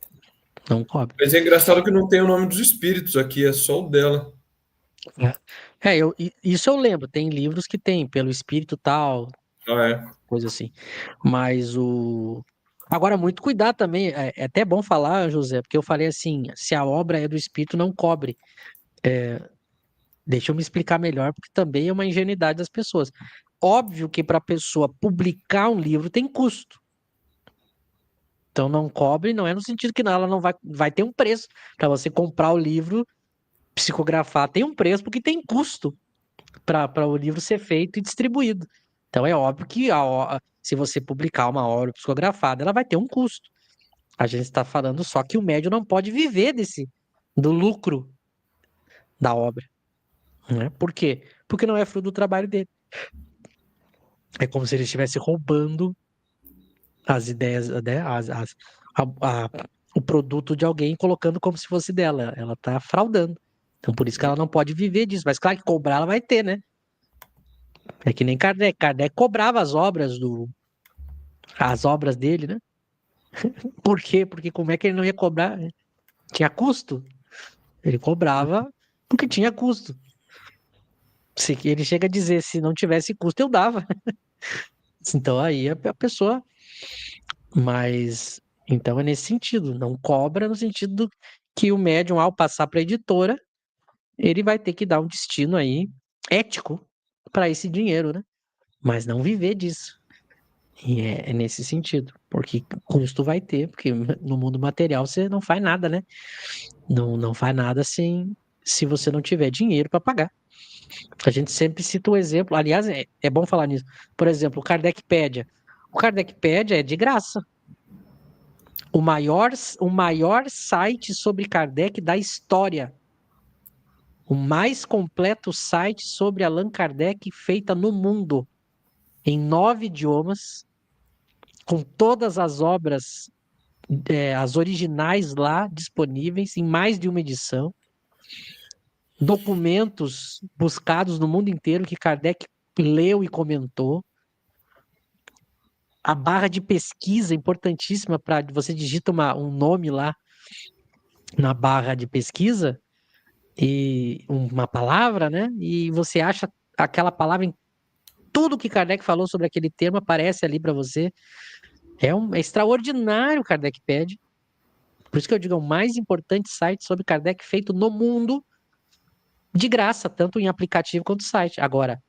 Não cobre.
Mas é engraçado que não tem o nome dos espíritos aqui, é só o dela.
Isso eu lembro, tem livros que tem, pelo espírito tal,
Ah, é.
coisa assim. Mas o. Agora, muito cuidado também, é até bom falar, José, porque eu falei assim: se a obra é do espírito, não cobre. Deixa eu me explicar melhor, porque também é uma ingenuidade das pessoas. Óbvio que para a pessoa publicar um livro tem custo. Então não cobre, não é no sentido que ela não vai ter um preço. Para você comprar o livro, psicografar, tem um preço, porque tem custo para o livro ser feito e distribuído. Então é óbvio que se você publicar uma obra psicografada, ela vai ter um custo. A gente está falando só que o médium não pode viver do lucro da obra, né? Por quê? Porque não é fruto do trabalho dele. É como se ele estivesse roubando as ideias, né? A- o produto de alguém e colocando como se fosse dela. Ela está fraudando. Então por isso que ela não pode viver disso. Mas claro que cobrar ela vai ter, né? É que nem Kardec. Kardec cobrava as obras dele, né? Por quê? Porque como é que ele não ia cobrar? Tinha custo. Ele cobrava porque tinha custo. Se ele chega a dizer, se não tivesse custo, eu dava. Então aí a pessoa. Mas então é nesse sentido, não cobra no sentido que o médium, ao passar para a editora, ele vai ter que dar um destino aí ético para esse dinheiro, né? Mas não viver disso. E é nesse sentido, porque custo vai ter, porque no mundo material você não faz nada, né? Não faz nada se você não tiver dinheiro para pagar. A gente sempre cita o exemplo, aliás, é bom falar nisso. Por exemplo, o Kardecpédia. O Kardecpédia é de graça. O maior site sobre Kardec da história. O mais completo site sobre Allan Kardec feita no mundo, em 9 idiomas, com todas as obras, as originais lá disponíveis, em mais de uma edição. Documentos buscados no mundo inteiro que Kardec leu e comentou. A barra de pesquisa importantíssima para você digita um nome lá na barra de pesquisa e uma palavra, né? E você acha aquela palavra em tudo que Kardec falou sobre aquele tema aparece ali para você. É extraordinário o Kardec pede. Por isso que eu digo, é o mais importante site sobre Kardec feito no mundo de graça, tanto em aplicativo quanto site. Agora,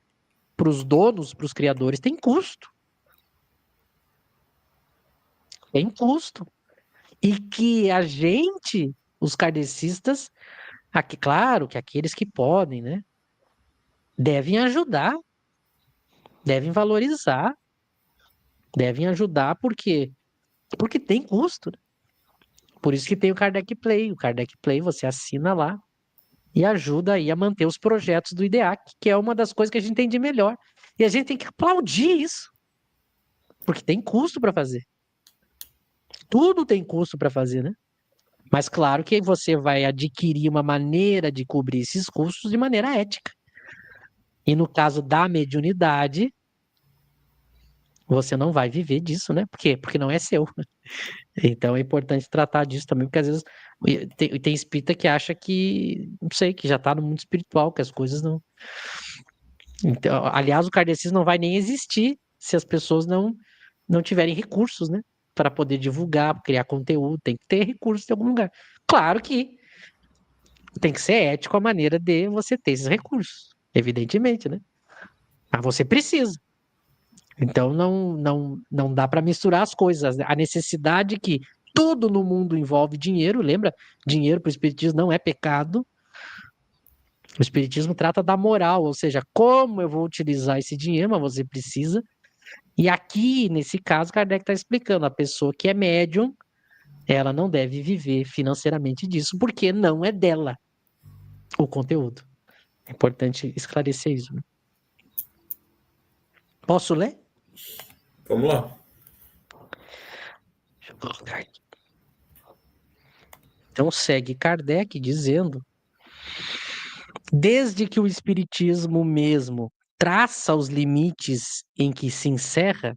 para os donos, para os criadores, tem custo. Tem custo. E que a gente, os kardecistas, aqui, claro que aqueles que podem, né, devem ajudar, devem valorizar, devem ajudar porque tem custo. Por isso que tem o Kardec Play. O Kardec Play você assina lá e ajuda aí a manter os projetos do IDEAC, que é uma das coisas que a gente tem de melhor. E a gente tem que aplaudir isso, porque tem custo para fazer. Tudo tem custo para fazer, né? Mas claro que você vai adquirir uma maneira de cobrir esses custos de maneira ética. E no caso da mediunidade, você não vai viver disso, né? Por quê? Porque não é seu. Então é importante tratar disso também, porque às vezes tem espírita que acha que, não sei, que já está no mundo espiritual, que as coisas não. Então, aliás, o kardecismo não vai nem existir se as pessoas não tiverem recursos, né? Para poder divulgar, criar conteúdo, tem que ter recursos em algum lugar. Claro que tem que ser ético a maneira de você ter esses recursos, evidentemente, né? Mas você precisa. Então não dá para misturar as coisas. A necessidade que tudo no mundo envolve dinheiro, lembra? Dinheiro para o espiritismo não é pecado. O espiritismo trata da moral, ou seja, como eu vou utilizar esse dinheiro, mas você precisa. E aqui, nesse caso, Kardec está explicando, a pessoa que é médium, ela não deve viver financeiramente disso, porque não é dela o conteúdo. É importante esclarecer isso, né? Posso ler?
Vamos lá.
Deixa eu colocar aqui. Então segue Kardec dizendo, desde que o espiritismo mesmo traça os limites em que se encerra,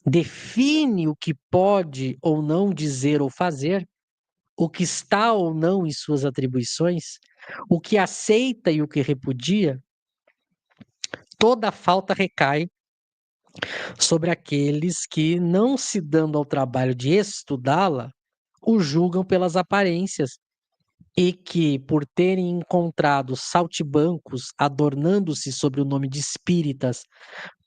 define o que pode ou não dizer ou fazer, o que está ou não em suas atribuições, o que aceita e o que repudia, toda falta recai sobre aqueles que, não se dando ao trabalho de estudá-la, o julgam pelas aparências e que, por terem encontrado saltimbancos adornando-se sobre o nome de espíritas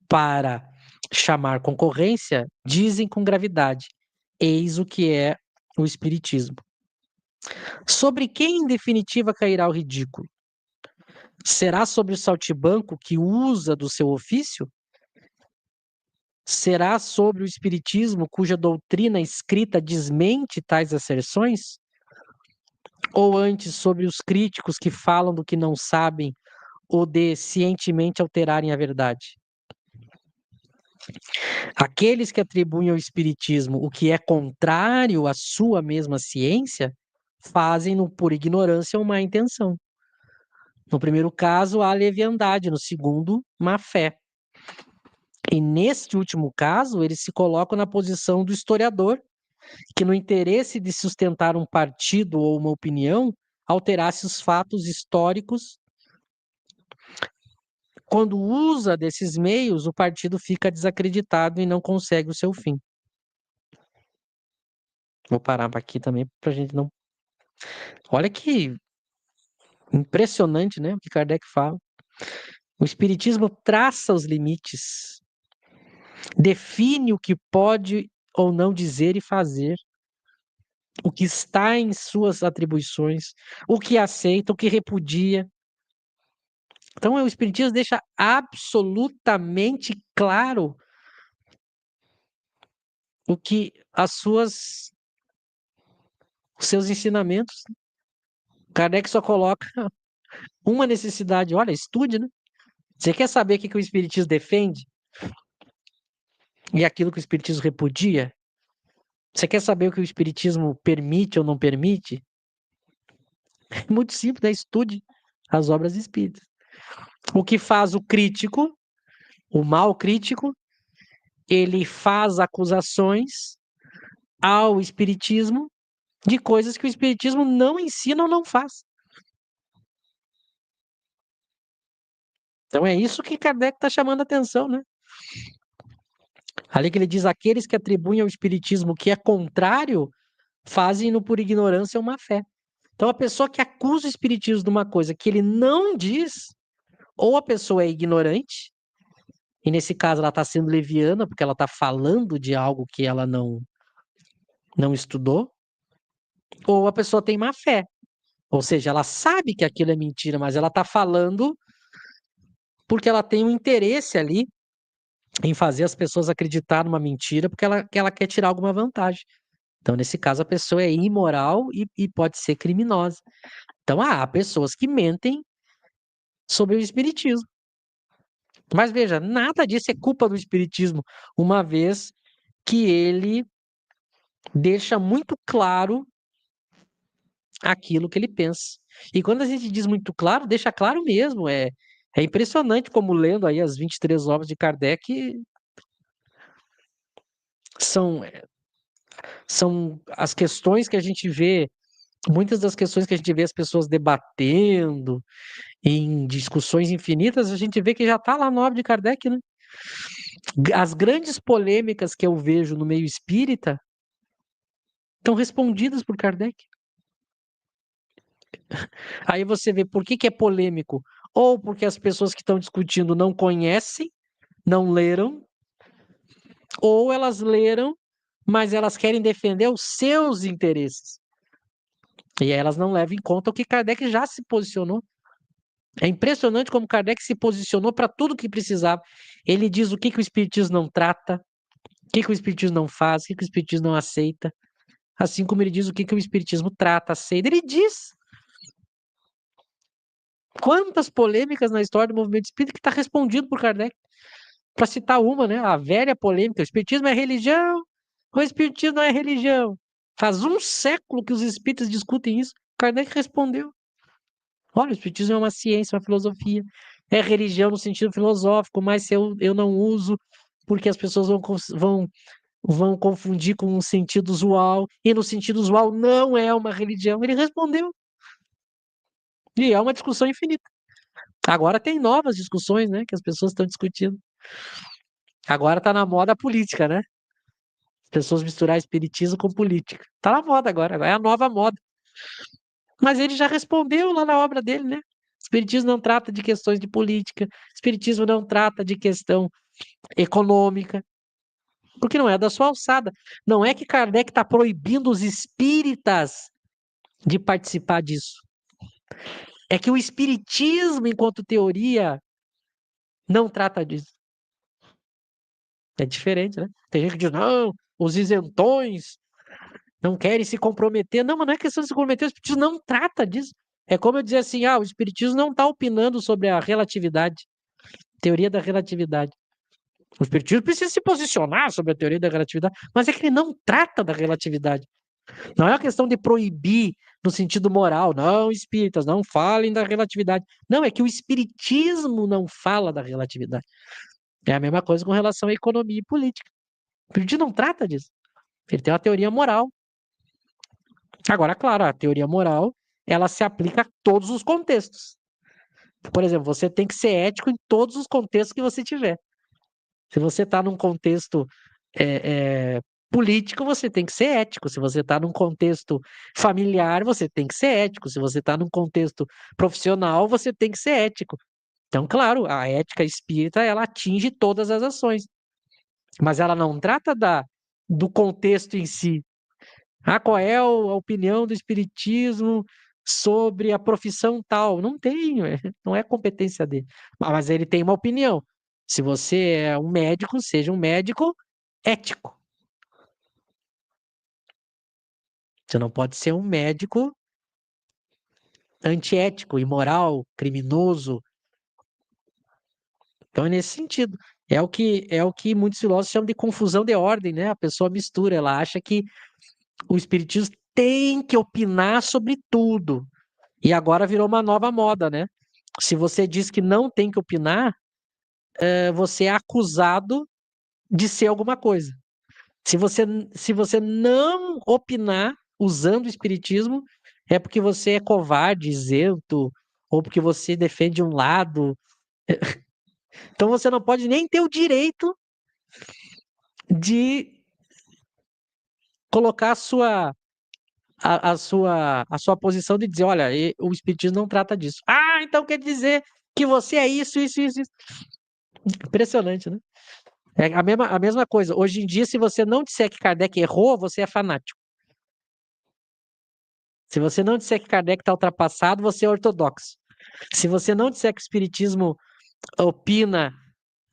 para chamar concorrência, dizem com gravidade: eis o que é o espiritismo. Sobre quem, em definitiva, cairá o ridículo? Será sobre o saltimbanco que usa do seu ofício? Será sobre o espiritismo cuja doutrina escrita desmente tais asserções? Ou antes sobre os críticos que falam do que não sabem ou de cientemente alterarem a verdade? Aqueles que atribuem ao espiritismo o que é contrário à sua mesma ciência, fazem-no por ignorância ou má intenção. No primeiro caso, há leviandade, no segundo, má fé. E neste último caso, eles se colocam na posição do historiador, que no interesse de sustentar um partido ou uma opinião, alterasse os fatos históricos. Quando usa desses meios, o partido fica desacreditado e não consegue o seu fim. Vou parar aqui também para a gente não. Olha que impressionante, né? O que Kardec fala. O Espiritismo traça os limites, define o que pode ou não dizer e fazer, o que está em suas atribuições, o que aceita, o que repudia. Então, o Espiritismo deixa absolutamente claro o que os seus ensinamentos. Kardec só coloca uma necessidade. Olha, estude, né? Você quer saber o que o Espiritismo defende? E aquilo que o Espiritismo repudia? Você quer saber o que o Espiritismo permite ou não permite? É muito simples, né? Estude as obras espíritas. O que faz o crítico, o mal crítico, ele faz acusações ao Espiritismo de coisas que o Espiritismo não ensina ou não faz. Então é isso que Kardec está chamando a atenção, né? Ali que ele diz: aqueles que atribuem ao Espiritismo o que é contrário, fazem-no por ignorância ou má fé. Então a pessoa que acusa o Espiritismo de uma coisa que ele não diz, ou a pessoa é ignorante, e nesse caso ela está sendo leviana, porque ela está falando de algo que ela não estudou, ou a pessoa tem má fé. Ou seja, ela sabe que aquilo é mentira, mas ela está falando porque ela tem um interesse ali em fazer as pessoas acreditar numa mentira, porque ela quer tirar alguma vantagem. Então, nesse caso, a pessoa é imoral e pode ser criminosa. Então, há pessoas que mentem sobre o espiritismo. Mas veja, nada disso é culpa do espiritismo, uma vez que ele deixa muito claro aquilo que ele pensa. E quando a gente diz muito claro, deixa claro mesmo. É impressionante como lendo aí as 23 obras de Kardec são, são as questões que a gente vê, muitas das questões que a gente vê as pessoas debatendo em discussões infinitas, a gente vê que já está lá na obra de Kardec, né? As grandes polêmicas que eu vejo no meio espírita estão respondidas por Kardec. Aí você vê por que é polêmico. Ou porque as pessoas que estão discutindo não conhecem, não leram, ou elas leram, mas elas querem defender os seus interesses. E aí elas não levam em conta o que Kardec já se posicionou. É impressionante como Kardec se posicionou para tudo que precisava. Ele diz o que o Espiritismo não trata, o que o Espiritismo não faz, o que o Espiritismo não aceita. Assim como ele diz o que o Espiritismo trata, aceita. Ele diz. Quantas polêmicas na história do movimento espírita que está respondido por Kardec? Para citar uma, né? A velha polêmica: o Espiritismo é religião, o Espiritismo não é religião. Faz um século que os espíritas discutem isso. Kardec respondeu: olha, o Espiritismo é uma ciência, uma filosofia. É religião no sentido filosófico, mas eu não uso porque as pessoas vão vão confundir com um sentido usual, e no sentido usual não é uma religião. Ele respondeu. E é uma discussão infinita. Agora tem novas discussões, né, que as pessoas estão discutindo. Agora tá na moda a política, né? As pessoas misturar espiritismo com política. Tá na moda agora, é a nova moda. Mas ele já respondeu lá na obra dele, né? Espiritismo não trata de questões de política, espiritismo não trata de questão econômica, porque não é da sua alçada. Não é que Kardec está proibindo os espíritas de participar disso. É que o espiritismo, enquanto teoria, não trata disso. É diferente, né? Tem gente que diz, não, os isentões não querem se comprometer. Não, mas não é questão de se comprometer, o espiritismo não trata disso. É como eu dizer assim, o espiritismo não está opinando sobre a relatividade, teoria da relatividade. O espiritismo precisa se posicionar sobre a teoria da relatividade, mas é que ele não trata da relatividade. Não é uma questão de proibir no sentido moral, não, espíritas, não falem da relatividade. Não, é que o espiritismo não fala da relatividade. É a mesma coisa com relação à economia e política. O espiritismo não trata disso. Ele tem uma teoria moral. Agora, claro, a teoria moral, ela se aplica a todos os contextos. Por exemplo, você tem que ser ético em todos os contextos que você tiver. Se você está num contexto é, é, político, você tem que ser ético. Se você está num contexto familiar, você tem que ser ético. Se você está num contexto profissional, você tem que ser ético. Então, claro, a ética espírita, ela atinge todas as ações, mas ela não trata do contexto em si. Qual é a opinião do espiritismo sobre a profissão tal? Não tem, não é competência dele. Mas ele tem uma opinião. Se você é um médico, seja um médico ético. Você não pode ser um médico antiético, imoral, criminoso. Então é nesse sentido. É o que muitos filósofos chamam de confusão de ordem, né? A pessoa mistura, ela acha que o espiritismo tem que opinar sobre tudo. E agora virou uma nova moda, né? Se você diz que não tem que opinar, você é acusado de ser alguma coisa. Se você, se você não opinar usando o espiritismo, é porque você é covarde, isento, ou porque você defende um lado. Então você não pode nem ter o direito de colocar a sua posição de dizer, olha, o espiritismo não trata disso. Então quer dizer que você é isso, isso, isso, isso. Impressionante, né? É a mesma coisa. Hoje em dia, se você não disser que Kardec errou, você é fanático. Se você não disser que Kardec está ultrapassado, você é ortodoxo. Se você não disser que o Espiritismo opina,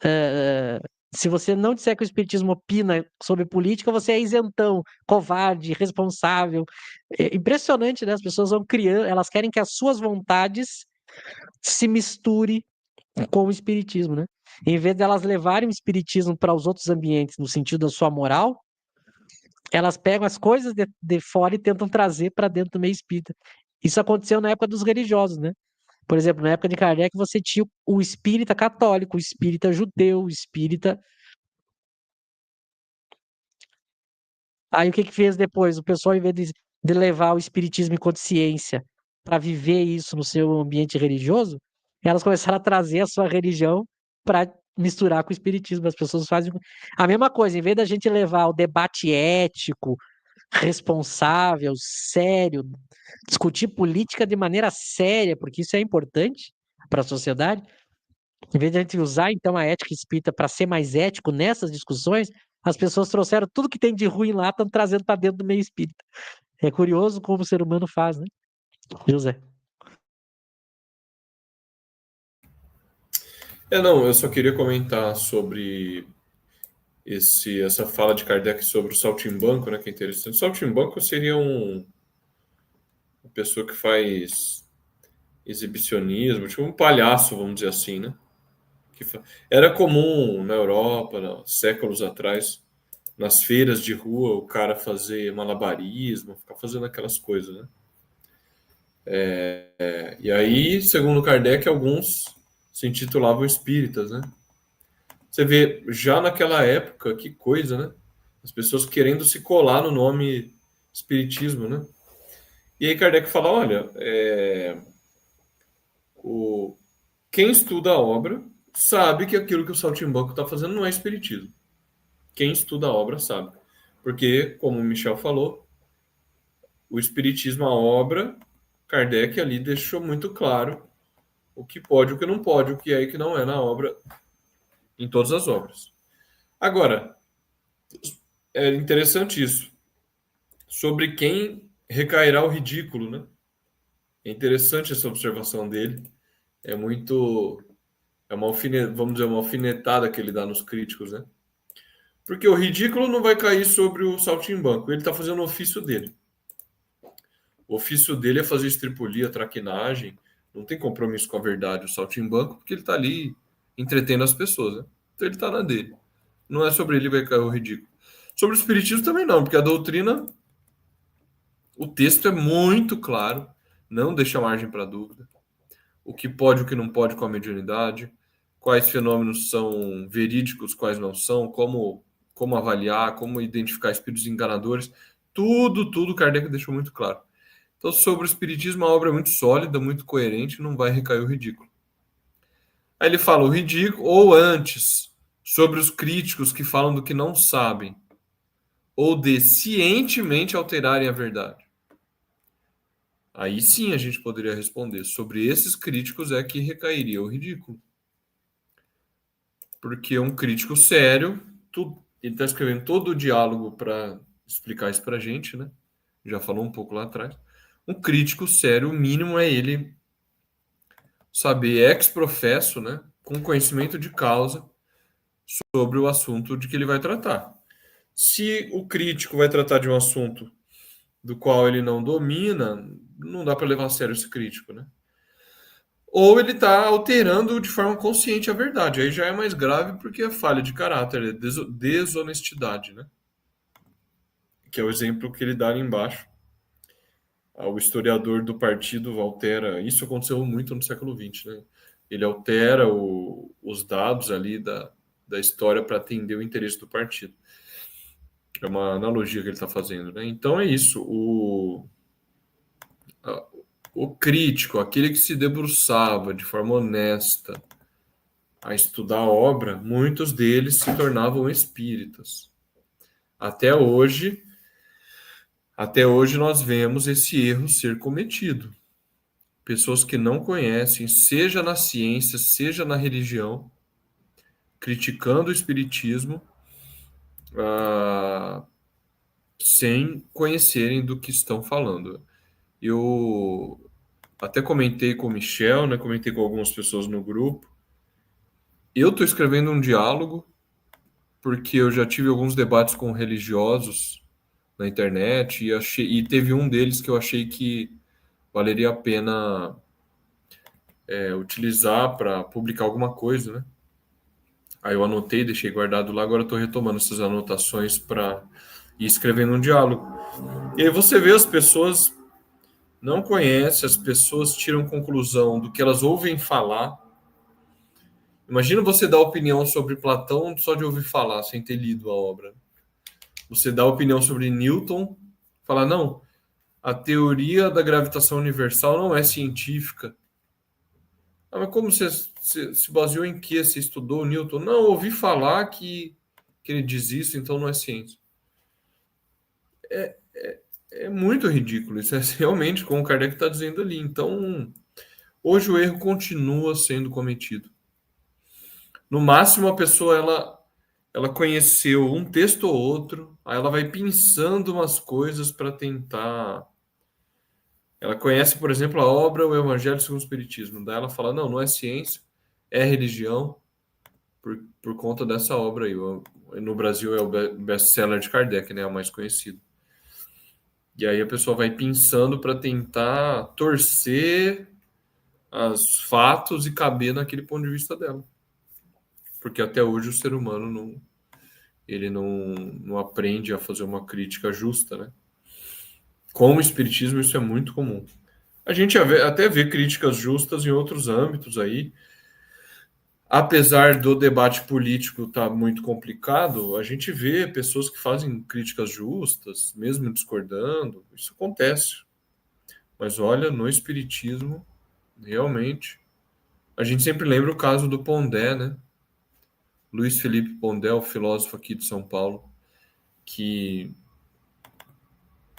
eh, se você não disser que o Espiritismo opina sobre política, você é isentão, covarde, irresponsável. É impressionante, né? As pessoas vão criando, elas querem que as suas vontades se misturem com o Espiritismo, né? Em vez delas levarem o Espiritismo para os outros ambientes, no sentido da sua moral, elas pegam as coisas de fora e tentam trazer para dentro do meio espírita. Isso aconteceu na época dos religiosos, né? Por exemplo, na época de Kardec, você tinha o espírita católico, o espírita judeu, o espírita. Aí o que que fez depois? O pessoal, em vez de levar o espiritismo em consciência para viver isso no seu ambiente religioso, elas começaram a trazer a sua religião para misturar com o espiritismo. As pessoas fazem a mesma coisa, em vez da gente levar o debate ético, responsável, sério, discutir política de maneira séria, porque isso é importante para a sociedade. Em vez de a gente usar, então, a ética espírita para ser mais ético nessas discussões, as pessoas trouxeram tudo que tem de ruim lá, estão trazendo para dentro do meio espírita. É curioso como o ser humano faz, né, José?
Não, eu só queria comentar sobre essa fala de Kardec sobre o saltimbanco, né, que é interessante. O saltimbanco seria uma pessoa que faz exibicionismo, tipo um palhaço, vamos dizer assim, né? Era comum na Europa, séculos atrás, nas feiras de rua, o cara fazer malabarismo, ficar fazendo aquelas coisas, né? E aí, segundo Kardec, alguns se intitulavam espíritas, né? Você vê, já naquela época, que coisa, né? As pessoas querendo se colar no nome espiritismo, né? E aí Kardec fala, olha, quem estuda a obra sabe que aquilo que o Saltimbanco está fazendo não é espiritismo. Quem estuda a obra sabe. Porque, como o Michel falou, o espiritismo, a obra, Kardec ali deixou muito claro o que pode, o que não pode, o que é e o que não é na obra, em todas as obras. Agora, é interessante isso. Sobre quem recairá o ridículo, né? É interessante essa observação dele. É muito. É uma vamos dizer, uma alfinetada que ele dá nos críticos, né? Porque o ridículo não vai cair sobre o saltimbanco. Ele está fazendo o ofício dele. O ofício dele é fazer estripulia, traquinagem. Não tem compromisso com a verdade o saltimbanco, porque ele está ali entretendo as pessoas, né? Então ele está na dele. Não é sobre ele que vai cair o ridículo. Sobre o espiritismo também não, porque a doutrina, o texto é muito claro, não deixa margem para dúvida. O que pode, o que não pode com a mediunidade, quais fenômenos são verídicos, quais não são, como avaliar, como identificar espíritos enganadores, tudo Kardec deixou muito claro. Então, sobre o espiritismo, a obra é muito sólida, muito coerente, não vai recair o ridículo. Aí ele fala o ridículo, ou antes, sobre os críticos que falam do que não sabem, ou de cientemente alterarem a verdade. Aí sim a gente poderia responder. Sobre esses críticos é que recairia o ridículo. Porque um crítico sério, ele está escrevendo todo o diálogo para explicar isso para a gente, né? Já falou um pouco lá atrás. Um crítico sério, o mínimo é ele saber ex professo, né? Com conhecimento de causa sobre o assunto de que ele vai tratar. Se o crítico vai tratar de um assunto do qual ele não domina, não dá para levar a sério esse crítico, né? Ou ele está alterando de forma consciente a verdade. Aí já é mais grave porque é falha de caráter, é desonestidade, né? Que é o exemplo que ele dá ali embaixo. O historiador do partido altera. Isso aconteceu muito no século XX, né? Ele altera os dados ali da história para atender o interesse do partido. É uma analogia que ele está fazendo, né? Então é isso. O crítico, aquele que se debruçava de forma honesta a estudar a obra, muitos deles se tornavam espíritas. Até hoje, nós vemos esse erro ser cometido. Pessoas que não conhecem, seja na ciência, seja na religião, criticando o espiritismo, sem conhecerem do que estão falando. Eu até comentei com o Michel, né, comentei com algumas pessoas no grupo. Eu estou escrevendo um diálogo porque eu já tive alguns debates com religiosos na internet e teve um deles que eu achei que valeria a pena utilizar para publicar alguma coisa, né? Aí eu anotei, deixei guardado lá, agora estou retomando essas anotações para ir escrevendo um diálogo. E aí você vê as pessoas não conhecem, as pessoas tiram conclusão do que elas ouvem falar. Imagina você dar opinião sobre Platão só de ouvir falar, sem ter lido a obra. Você dá opinião sobre Newton, falar, não, a teoria da gravitação universal não é científica. Ah, mas como você se baseou em que? Você estudou Newton? Não, ouvi falar que ele diz isso, então não é ciência. É muito ridículo. Isso é realmente como o Kardec está dizendo ali. Então, hoje o erro continua sendo cometido. No máximo, a pessoa ela conheceu um texto ou outro, aí ela vai pensando umas coisas para tentar. Ela conhece, por exemplo, a obra O Evangelho segundo o Espiritismo. Daí ela fala: não, não é ciência, é religião, por conta dessa obra aí. No Brasil é o best-seller de Kardec, né? É o mais conhecido. E aí a pessoa vai pensando para tentar torcer os fatos e caber naquele ponto de vista dela. Porque até hoje o ser humano não aprende a fazer uma crítica justa, né? Com o espiritismo isso é muito comum. A gente até vê críticas justas em outros âmbitos aí. apesar do debate político estar muito complicado, a gente vê pessoas que fazem críticas justas, mesmo discordando, isso acontece. Mas olha, no espiritismo, realmente, a gente sempre lembra o caso do Pondé, né? Luiz Felipe Pondé, o filósofo aqui de São Paulo, que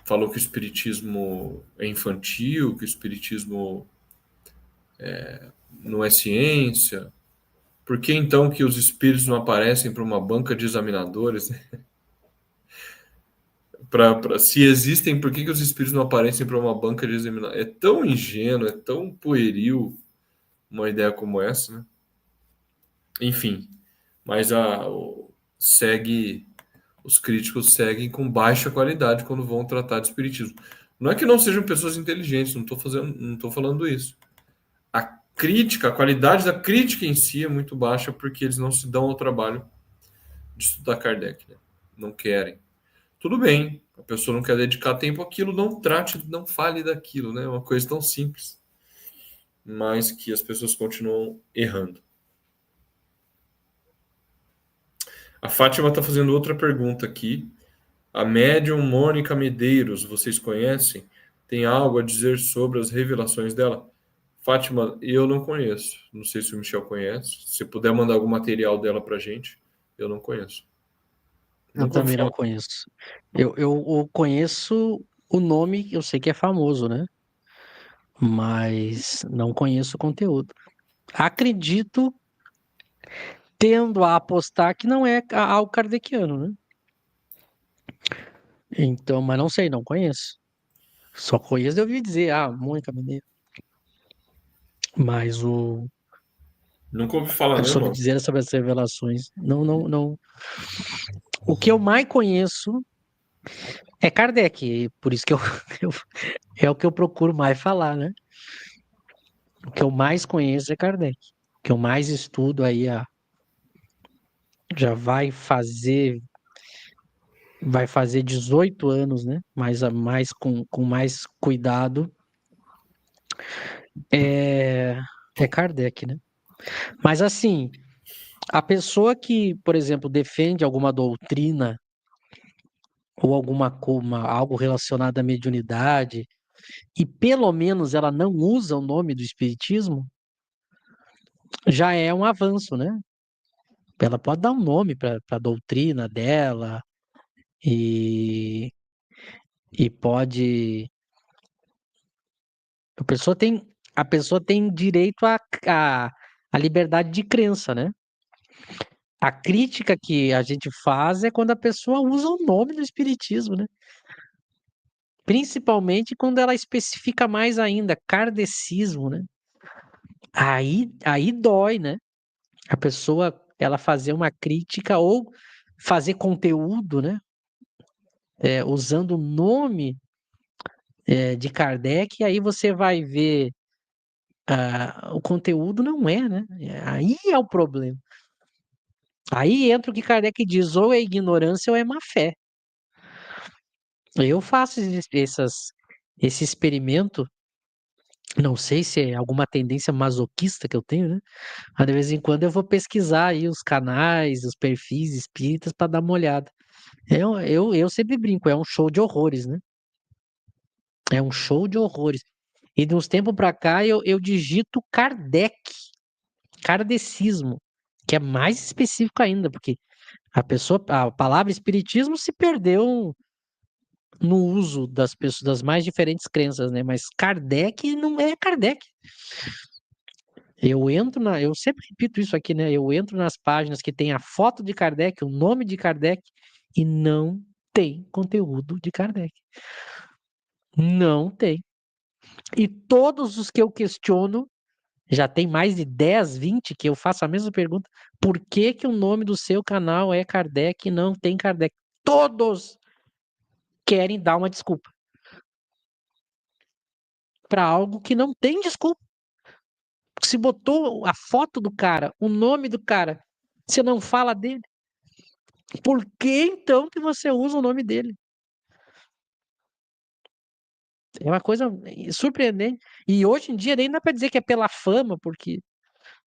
falou que o espiritismo é infantil, que o espiritismo não é ciência. Por que então que os espíritos não aparecem para uma banca de examinadores? Se existem, por que os espíritos não aparecem para uma banca de examinadores? É tão ingênuo, é tão pueril uma ideia como essa, né? Enfim, mas segue, os críticos seguem com baixa qualidade quando vão tratar de espiritismo. Não é que não sejam pessoas inteligentes, não estou falando isso. A crítica, a qualidade da crítica em si é muito baixa porque eles não se dão ao trabalho de estudar Kardec, né? Não querem. Tudo bem, a pessoa não quer dedicar tempo àquilo, não trate, não fale daquilo, né? É uma coisa tão simples, mas que as pessoas continuam errando. A Fátima está fazendo outra pergunta aqui. A médium Mônica Medeiros, vocês conhecem? Tem algo a dizer sobre as revelações dela? Fátima, eu não conheço. Não sei se o Michel conhece. Se puder mandar algum material dela para gente, eu não conheço.
Eu
Nunca ouvi
também não
falar.
conheço. Eu conheço o nome, eu sei que é famoso, né? Mas não conheço o conteúdo. Acredito, tendo a apostar que não é algo kardeciano, né? Então, mas não sei, não conheço. Só conheço de ouvir dizer, Mônica Mineiro. Mas
Nunca ouvi falar
eu soube
mesmo.
dizer sobre as revelações. Não, não, não. O que eu mais conheço é Kardec, por isso que eu- é o que eu procuro mais falar, né? O que eu mais conheço é Kardec. O que eu mais estudo aí já vai fazer 18 anos, né? Mais com mais cuidado é Kardec, né? Mas assim, a pessoa que, por exemplo, defende alguma doutrina ou algo relacionado à mediunidade e pelo menos ela não usa o nome do espiritismo, já é um avanço, né? Ela pode dar um nome para a doutrina dela e, e pode. A pessoa tem, a pessoa tem direito à liberdade de crença, né? A crítica que a gente faz é quando a pessoa usa o nome do espiritismo, né? Principalmente quando ela especifica mais ainda, kardecismo, né? Aí dói, né? A pessoa ela fazer uma crítica ou fazer conteúdo, né? Usando o nome de Kardec, e aí você vai ver o conteúdo não é, né? Aí é o problema. Aí entra o que Kardec diz, ou é ignorância ou é má fé. Eu faço esse experimento, não sei se é alguma tendência masoquista que eu tenho, né? Mas de vez em quando eu vou pesquisar aí os canais, os perfis espíritas para dar uma olhada. Eu sempre brinco, é um show de horrores, né? É um show de horrores. E de uns tempos para cá eu digito Kardec, kardecismo, que é mais específico ainda, porque a palavra espiritismo se perdeu no uso das pessoas das mais diferentes crenças, né? Mas Kardec não é Kardec. Eu sempre repito isso aqui, né? Eu entro nas páginas que tem a foto de Kardec, o nome de Kardec e não tem conteúdo de Kardec. Não tem. E todos os que eu questiono, já tem mais de 10, 20 que eu faço a mesma pergunta, por que que o nome do seu canal é Kardec e não tem Kardec? Todos querem dar uma desculpa para algo que não tem desculpa. Se botou a foto do cara, o nome do cara, você não fala dele, por que então que você usa o nome dele? É uma coisa surpreendente. E hoje em dia nem dá para dizer que é pela fama, porque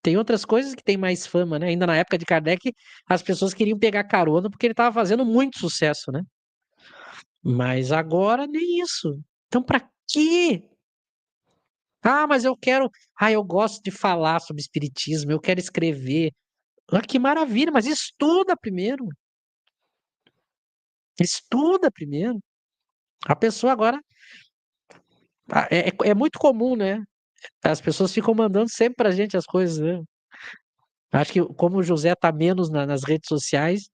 Tem outras coisas que têm mais fama, né? Ainda na época de Kardec, as pessoas queriam pegar carona porque ele estava fazendo muito sucesso, né? Mas agora nem isso. Então, para quê? Ah, mas eu quero. Ah, eu gosto de falar sobre espiritismo, eu quero escrever. Ah, que maravilha, mas estuda primeiro. Estuda primeiro. A pessoa agora. É muito comum, né? As pessoas ficam mandando sempre pra gente as coisas, né? Acho que como o José tá menos nas redes sociais,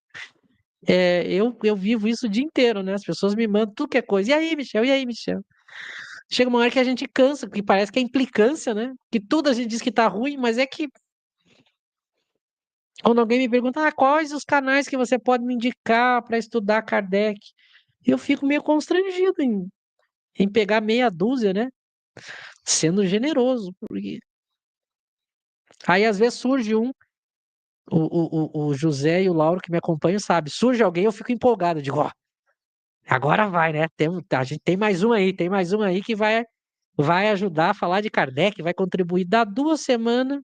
eu vivo isso o dia inteiro, né? As pessoas me mandam tudo que é coisa. E aí, Michel? E aí, Michel? Chega uma hora que a gente cansa, que parece que é implicância, né? Que tudo a gente diz que tá ruim, mas é que quando alguém me pergunta, quais os canais que você pode me indicar para estudar Kardec? Eu fico meio constrangido em pegar meia dúzia, né? Sendo generoso. Aí às vezes surge o José e o Lauro que me acompanham, sabe? Surge alguém, eu fico empolgado, digo, ó, agora vai, né? A gente tem mais um aí, tem mais um aí que vai ajudar a falar de Kardec, vai contribuir. Dá 2 semanas,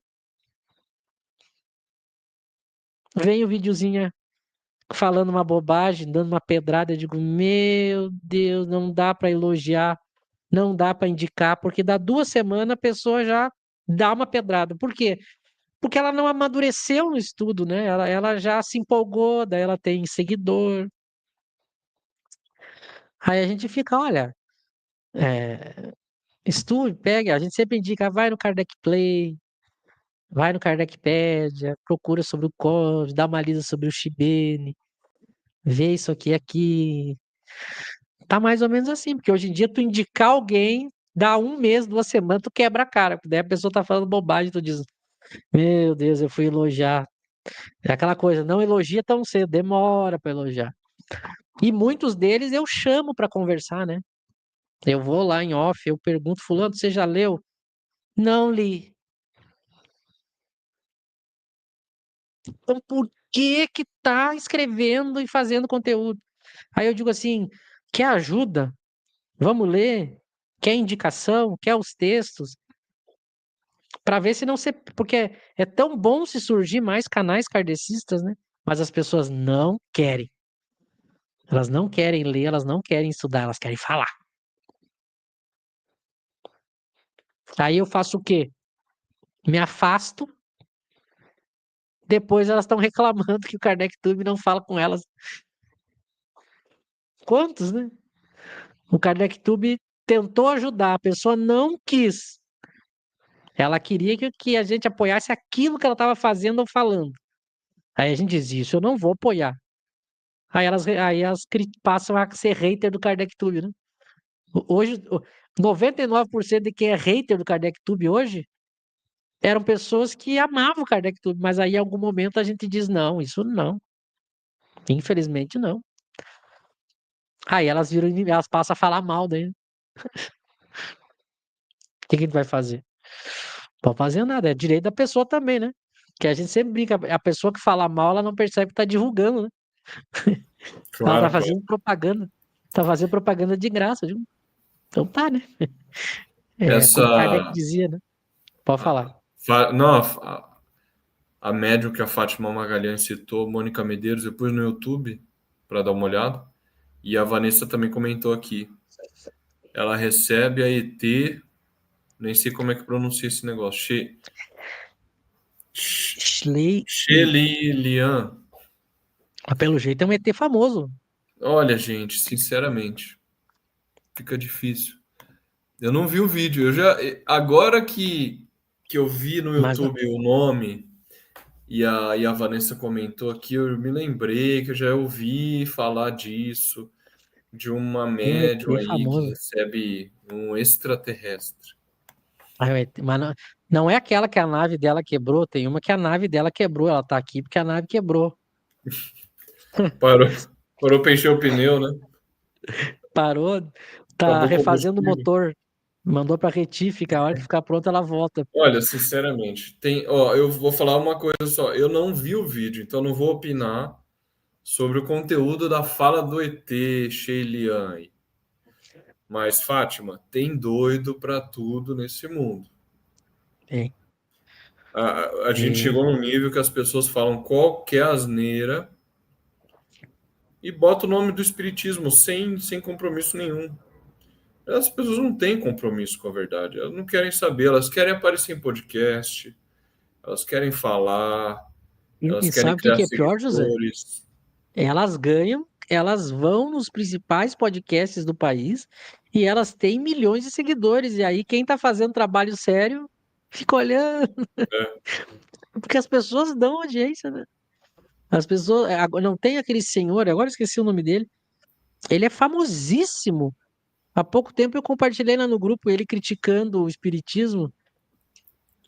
vem o videozinho falando uma bobagem, dando uma pedrada, eu digo, meu Deus, não dá para elogiar, não dá para indicar, porque dá 2 semanas a pessoa já dá uma pedrada. Por quê? Porque ela não amadureceu no estudo, né? Ela já se empolgou, daí ela tem seguidor. Aí a gente fica, olha, estude, pegue, a gente sempre indica, vai no Kardec Play, vai no Kardecpedia, procura sobre o Código, dá uma lida sobre o Shibene, vê isso aqui. Tá mais ou menos assim, porque hoje em dia tu indicar alguém, dá 1 mês, 2 semanas, tu quebra a cara, porque daí a pessoa tá falando bobagem, tu diz, meu Deus, eu fui elogiar. É aquela coisa, não elogia tão cedo, demora pra elogiar. E muitos deles eu chamo pra conversar, né? Eu vou lá em off, eu pergunto, fulano, você já leu? Não li. Então por que que tá escrevendo e fazendo conteúdo? Aí eu digo assim, quer ajuda? Vamos ler? Quer indicação? Quer os textos? Para ver se não se. Porque é tão bom se surgir mais canais kardecistas, né? Mas as pessoas não querem. Elas não querem ler, elas não querem estudar, elas querem falar. Aí eu faço o quê? Me afasto. Depois elas estão reclamando que o KardecTube não fala com elas. Quantos, né? O KardecTube tentou ajudar, a pessoa não quis. Ela queria que a gente apoiasse aquilo que ela estava fazendo ou falando. Aí a gente diz, isso eu não vou apoiar. Aí elas passam a ser hater do KardecTube, né? Hoje, 99% de quem é hater do KardecTube hoje eram pessoas que amavam o KardecTube, mas aí em algum momento a gente diz, não, isso não. Infelizmente não. Aí elas viram, elas passam a falar mal daí, né? O que que a gente vai fazer? Não pode fazer nada, é direito da pessoa também, né? Que a gente sempre brinca, a pessoa que fala mal, ela não percebe que tá divulgando, né? Ela tá
Claro, claro.
fazendo propaganda. Tá fazendo propaganda de graça, viu? Então tá, né? É, como Kardec
Essa.
dizia, né? Pode falar.
Não, a médium que a Fátima Magalhães citou, Mônica Medeiros, depois no YouTube, para dar uma olhada. E a Vanessa também comentou aqui. Ela recebe a ET, nem sei como é que pronuncia esse negócio.
Schley,
Xelilian.
pelo jeito é um ET famoso.
Olha, gente, sinceramente, fica difícil. Eu não vi o vídeo. Agora que eu vi no
Mas
YouTube o nome e a Vanessa comentou aqui, eu me lembrei que eu já ouvi falar disso, de uma
tem um
médium
ET
aí que
famoso.
recebe um extraterrestre.
Mas não é aquela que a nave dela quebrou, tem uma que a nave dela quebrou. Ela tá aqui porque a nave quebrou.
Parou para encher o pneu, né?
Parou, tá
Acabou o
refazendo o
combustível.
motor. Mandou pra retífica, a hora que ficar pronta ela volta.
Olha, sinceramente, eu vou falar uma coisa só. Eu não vi o vídeo, então não vou opinar sobre o conteúdo da fala do ET Sheilian. Mas, Fátima, tem doido para tudo nesse mundo.
Tem.
A gente chegou num nível que as pessoas falam qualquer asneira e bota o nome do espiritismo sem compromisso nenhum. As pessoas não têm compromisso com a verdade, elas não querem saber, elas querem aparecer em podcast, elas querem falar, elas
E
querem
sabe o que
criar
que é pior, José?
seguidores.
Elas ganham, elas vão nos principais podcasts do país e elas têm milhões de seguidores. E aí, quem tá fazendo trabalho sério fica olhando,
É.
porque as pessoas dão audiência, né? As pessoas. Não tem aquele senhor, agora eu esqueci o nome dele. Ele é famosíssimo. Há pouco tempo eu compartilhei lá no grupo ele criticando o espiritismo,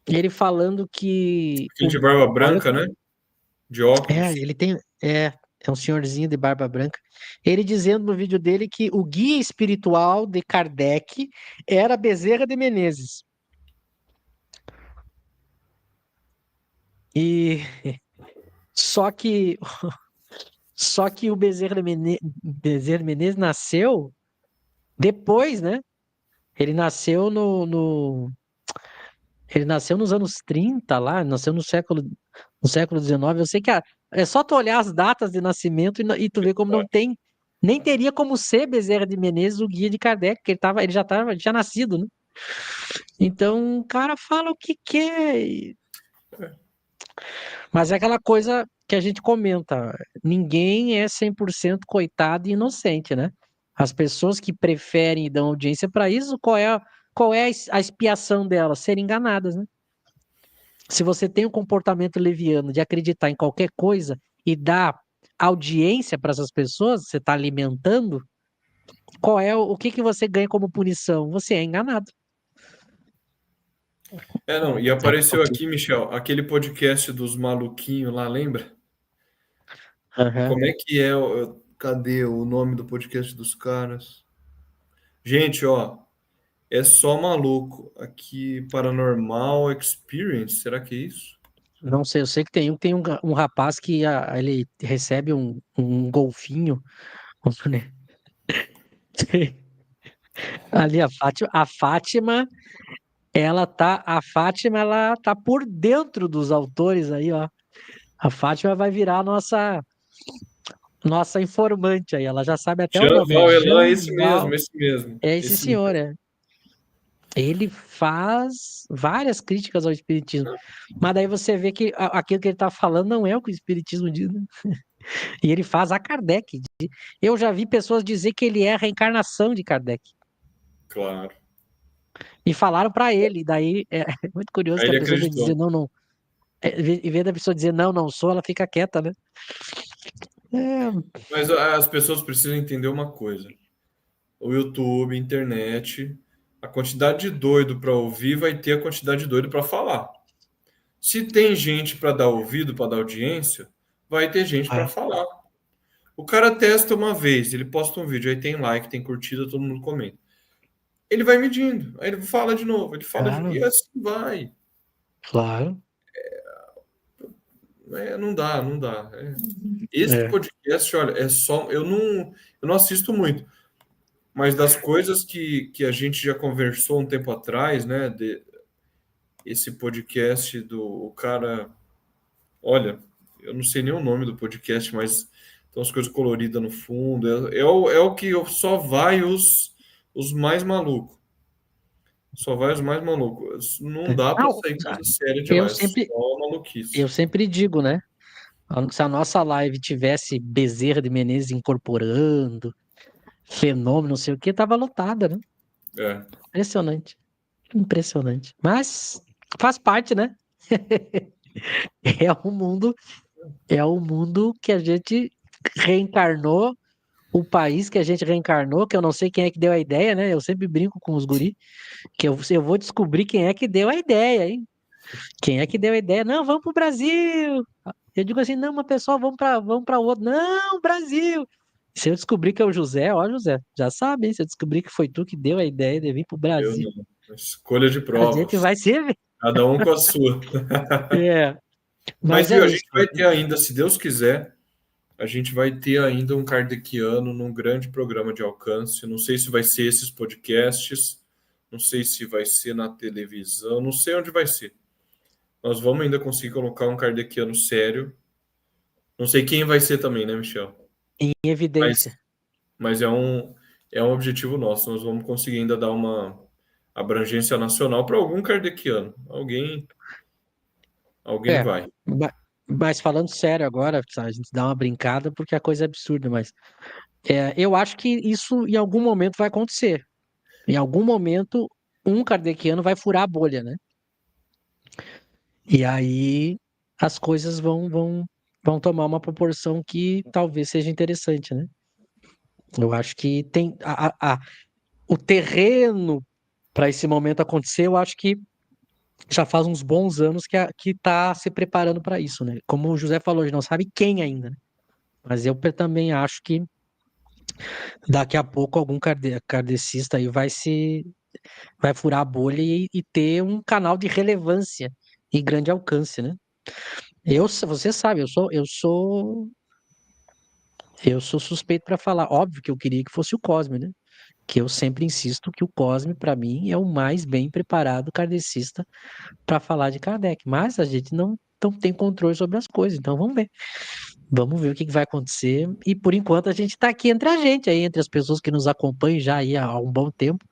ele falando que
Aquele de barba
olha,
branca, né? De óculos.
ele tem é um senhorzinho de barba branca. Ele dizendo no vídeo dele que o guia espiritual de Kardec era Bezerra de Menezes. E só que só que o Bezerra de Menezes nasceu depois, né? Ele nasceu ele nasceu nos anos 30 lá, nasceu no século XIX. Eu sei que é só tu olhar as datas de nascimento e tu vê como não tem, nem teria como ser Bezerra de Menezes o guia de Kardec, porque ele já tinha nascido, né? Então, o cara fala o que quer. Mas é aquela coisa que a gente comenta, ninguém é 100% coitado e inocente, né? As pessoas que preferem e dão audiência para isso, qual é a expiação delas? Serem enganadas, né? Se você tem um comportamento leviano de acreditar em qualquer coisa e dar audiência para essas pessoas, você está alimentando, o que que você ganha como punição? Você é enganado.
Não, e apareceu aqui, Michel, aquele podcast dos maluquinhos lá, lembra?
Aham.
Como é que é? Cadê o nome do podcast dos caras? Gente, ó, é só maluco. Aqui, Paranormal Experience, será que é isso?
Não sei, eu sei que tem um rapaz que ele recebe um golfinho, né? Ali a Fátima ela tá por dentro dos autores aí, ó. A Fátima vai virar a nossa informante aí, ela já sabe até o
Jean
nome, é
Val Elan,
Jean
esse mesmo,
Val,
esse mesmo.
é esse
Esse
senhor,
mesmo.
é. Ele faz várias críticas ao espiritismo, mas daí você vê que aquilo que ele está falando não é o que o espiritismo diz, né? E ele faz a Kardec. Eu já vi pessoas dizer que ele é a reencarnação de Kardec.
Claro.
E falaram para ele, daí é muito curioso
Aí
que a
ele
pessoa vem dizer
acreditou.
não, não, em vez da pessoa dizer não, não sou, ela fica quieta, né? É,
Mas as pessoas precisam entender uma coisa. O YouTube, internet, a quantidade de doido para ouvir vai ter a quantidade de doido para falar. Se tem gente para dar ouvido, para dar audiência, vai ter gente para
é,
falar. O cara testa uma vez, ele posta um vídeo, aí tem like, tem curtida, todo mundo comenta. Ele vai medindo, aí ele fala de novo, ele fala de novo,
claro,
e assim vai.
claro.
Não dá, não dá. Esse
É.
podcast, olha, é só. Eu não assisto muito, mas das coisas que a gente já conversou um tempo atrás, né? Esse podcast do o cara. Olha, eu não sei nem o nome do podcast, mas tem umas coisas coloridas no fundo. É o que só vai os mais malucos. Só vai os mais malucos. Não dá para
Não,
sair coisa séria de
eu
lá, é
sempre,
só
eu
maluquice.
sempre digo, né? Se a nossa live tivesse Bezerra de Menezes incorporando, fenômeno, não sei o que, tava lotada, né?
É,
Impressionante. Impressionante. Mas faz parte, né? É o mundo, é o mundo que a gente reencarnou, o país que a gente reencarnou, que eu não sei quem é que deu a ideia, né? Eu sempre brinco com os guri, que eu vou descobrir quem é que deu a ideia, hein? Quem é que deu a ideia? Não, vamos pro Brasil. Eu digo assim, não, mas pessoal, vamos para outro. Não, Brasil. Se eu descobrir que é o José, ó, José, já sabe, hein? Se eu descobrir que foi tu que deu a ideia de vir pro
eu
Brasil,
não. Escolha de
a gente
provas.
vai se ver.
Cada um com a sua.
É,
Mas,
mas é
viu, a
isso.
gente vai ter ainda, se Deus quiser, a gente vai ter ainda um kardeciano num grande programa de alcance. Não sei se vai ser esses podcasts, não sei se vai ser na televisão, não sei onde vai ser. nós vamos ainda conseguir colocar um kardeciano sério. Não sei quem vai ser também, né, Michel?
Em evidência.
Mas é um objetivo nosso. Nós vamos conseguir ainda dar uma abrangência nacional para algum kardeciano. Alguém
É,
vai.
mas falando sério agora, a gente dá uma brincada porque a coisa é absurda, mas eu acho que isso em algum momento vai acontecer. Em algum momento, um kardeciano vai furar a bolha, né? E aí as coisas vão tomar uma proporção que talvez seja interessante, né? Eu acho que tem o terreno para esse momento acontecer, eu acho que já faz uns bons anos que tá se preparando para isso, né? Como o José falou, a gente não sabe quem ainda, né? Mas eu também acho que daqui a pouco algum kardecista aí vai furar a bolha e ter um canal de relevância e grande alcance, né? Você sabe, eu sou suspeito para falar. Óbvio que eu queria que fosse o Cosme, né? Que eu sempre insisto que o Cosme, para mim, é o mais bem preparado kardecista para falar de Kardec. Mas a gente não tem controle sobre as coisas, então vamos ver. Vamos ver o que vai acontecer. E por enquanto a gente está aqui entre a gente, aí, entre as pessoas que nos acompanham já aí há um bom tempo.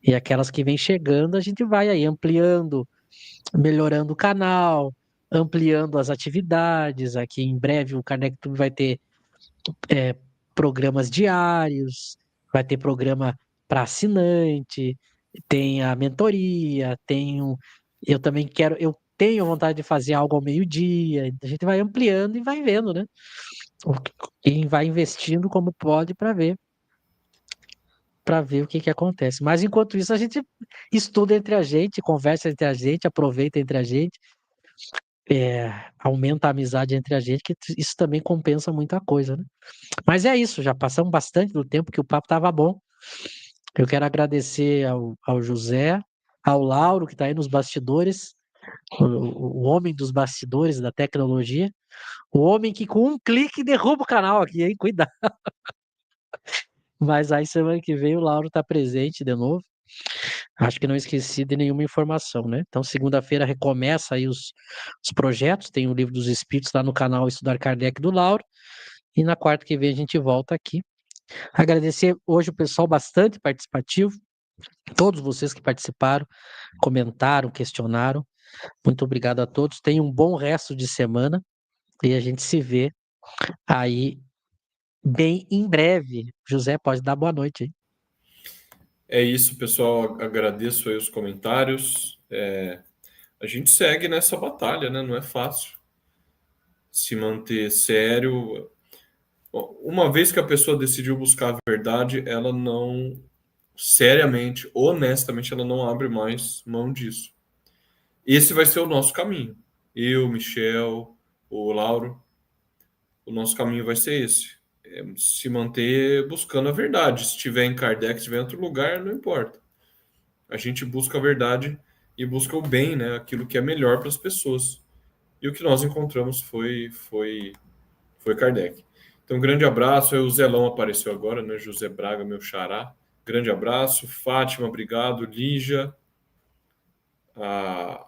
E aquelas que vêm chegando, a gente vai aí ampliando, melhorando o canal, ampliando as atividades. Aqui em breve o Kardec Tube vai ter é, programas diários, vai ter programa para assinante, tem a mentoria, eu também eu tenho vontade de fazer algo ao meio-dia. A gente vai ampliando e vai vendo, né? E vai investindo como pode para ver o que que acontece. Mas enquanto isso, a gente estuda entre a gente, conversa entre a gente, aproveita entre a gente, aumenta a amizade entre a gente, que isso também compensa muita coisa, né? Mas é isso, já passamos bastante do tempo que o papo estava bom. Eu quero agradecer ao José, ao Lauro, que está aí nos bastidores, o homem dos bastidores da tecnologia, o homem que com um clique derruba o canal aqui, hein? Cuidado. Mas aí semana que vem o Lauro está presente de novo. Acho que não esqueci de nenhuma informação, né? Então, segunda-feira recomeça aí os projetos, tem o Livro dos Espíritos lá no canal Estudar Kardec do Lauro, e na quarta que vem a gente volta aqui. Agradecer hoje o pessoal bastante participativo, todos vocês que participaram, comentaram, questionaram. Muito obrigado a todos. Tenham um bom resto de semana e a gente se vê aí bem em breve. José, pode dar boa noite aí.
É isso, pessoal. Agradeço aí os comentários. A gente segue nessa batalha, né? Não é fácil se manter sério. Uma vez que a pessoa decidiu buscar a verdade, ela não, seriamente, honestamente, ela não abre mais mão disso. Esse vai ser o nosso caminho. Eu, Michel, o Lauro, o nosso caminho vai ser esse. Se manter buscando a verdade. Se estiver em Kardec, se estiver em outro lugar, não importa. A gente busca a verdade e busca o bem, né? Aquilo que é melhor para as pessoas. E o que nós encontramos foi Kardec. Então, um grande abraço. Aí o Zelão apareceu agora, né? José Braga, meu xará. Grande abraço. Fátima, obrigado. Lígia. A,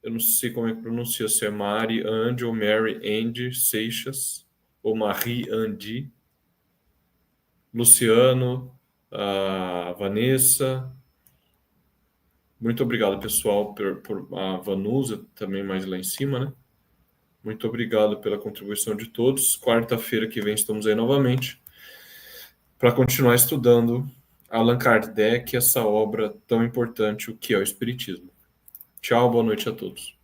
eu não sei como é que pronuncia, se é Mari Andy ou Mary Andy Seixas, ou Marie Andy. Luciano, a Vanessa. Muito obrigado, pessoal, por a Vanusa também mais lá em cima, né? Muito obrigado pela contribuição de todos. Quarta-feira que vem estamos aí novamente para continuar estudando Allan Kardec, essa obra tão importante, o que é o Espiritismo. Tchau, boa noite a todos.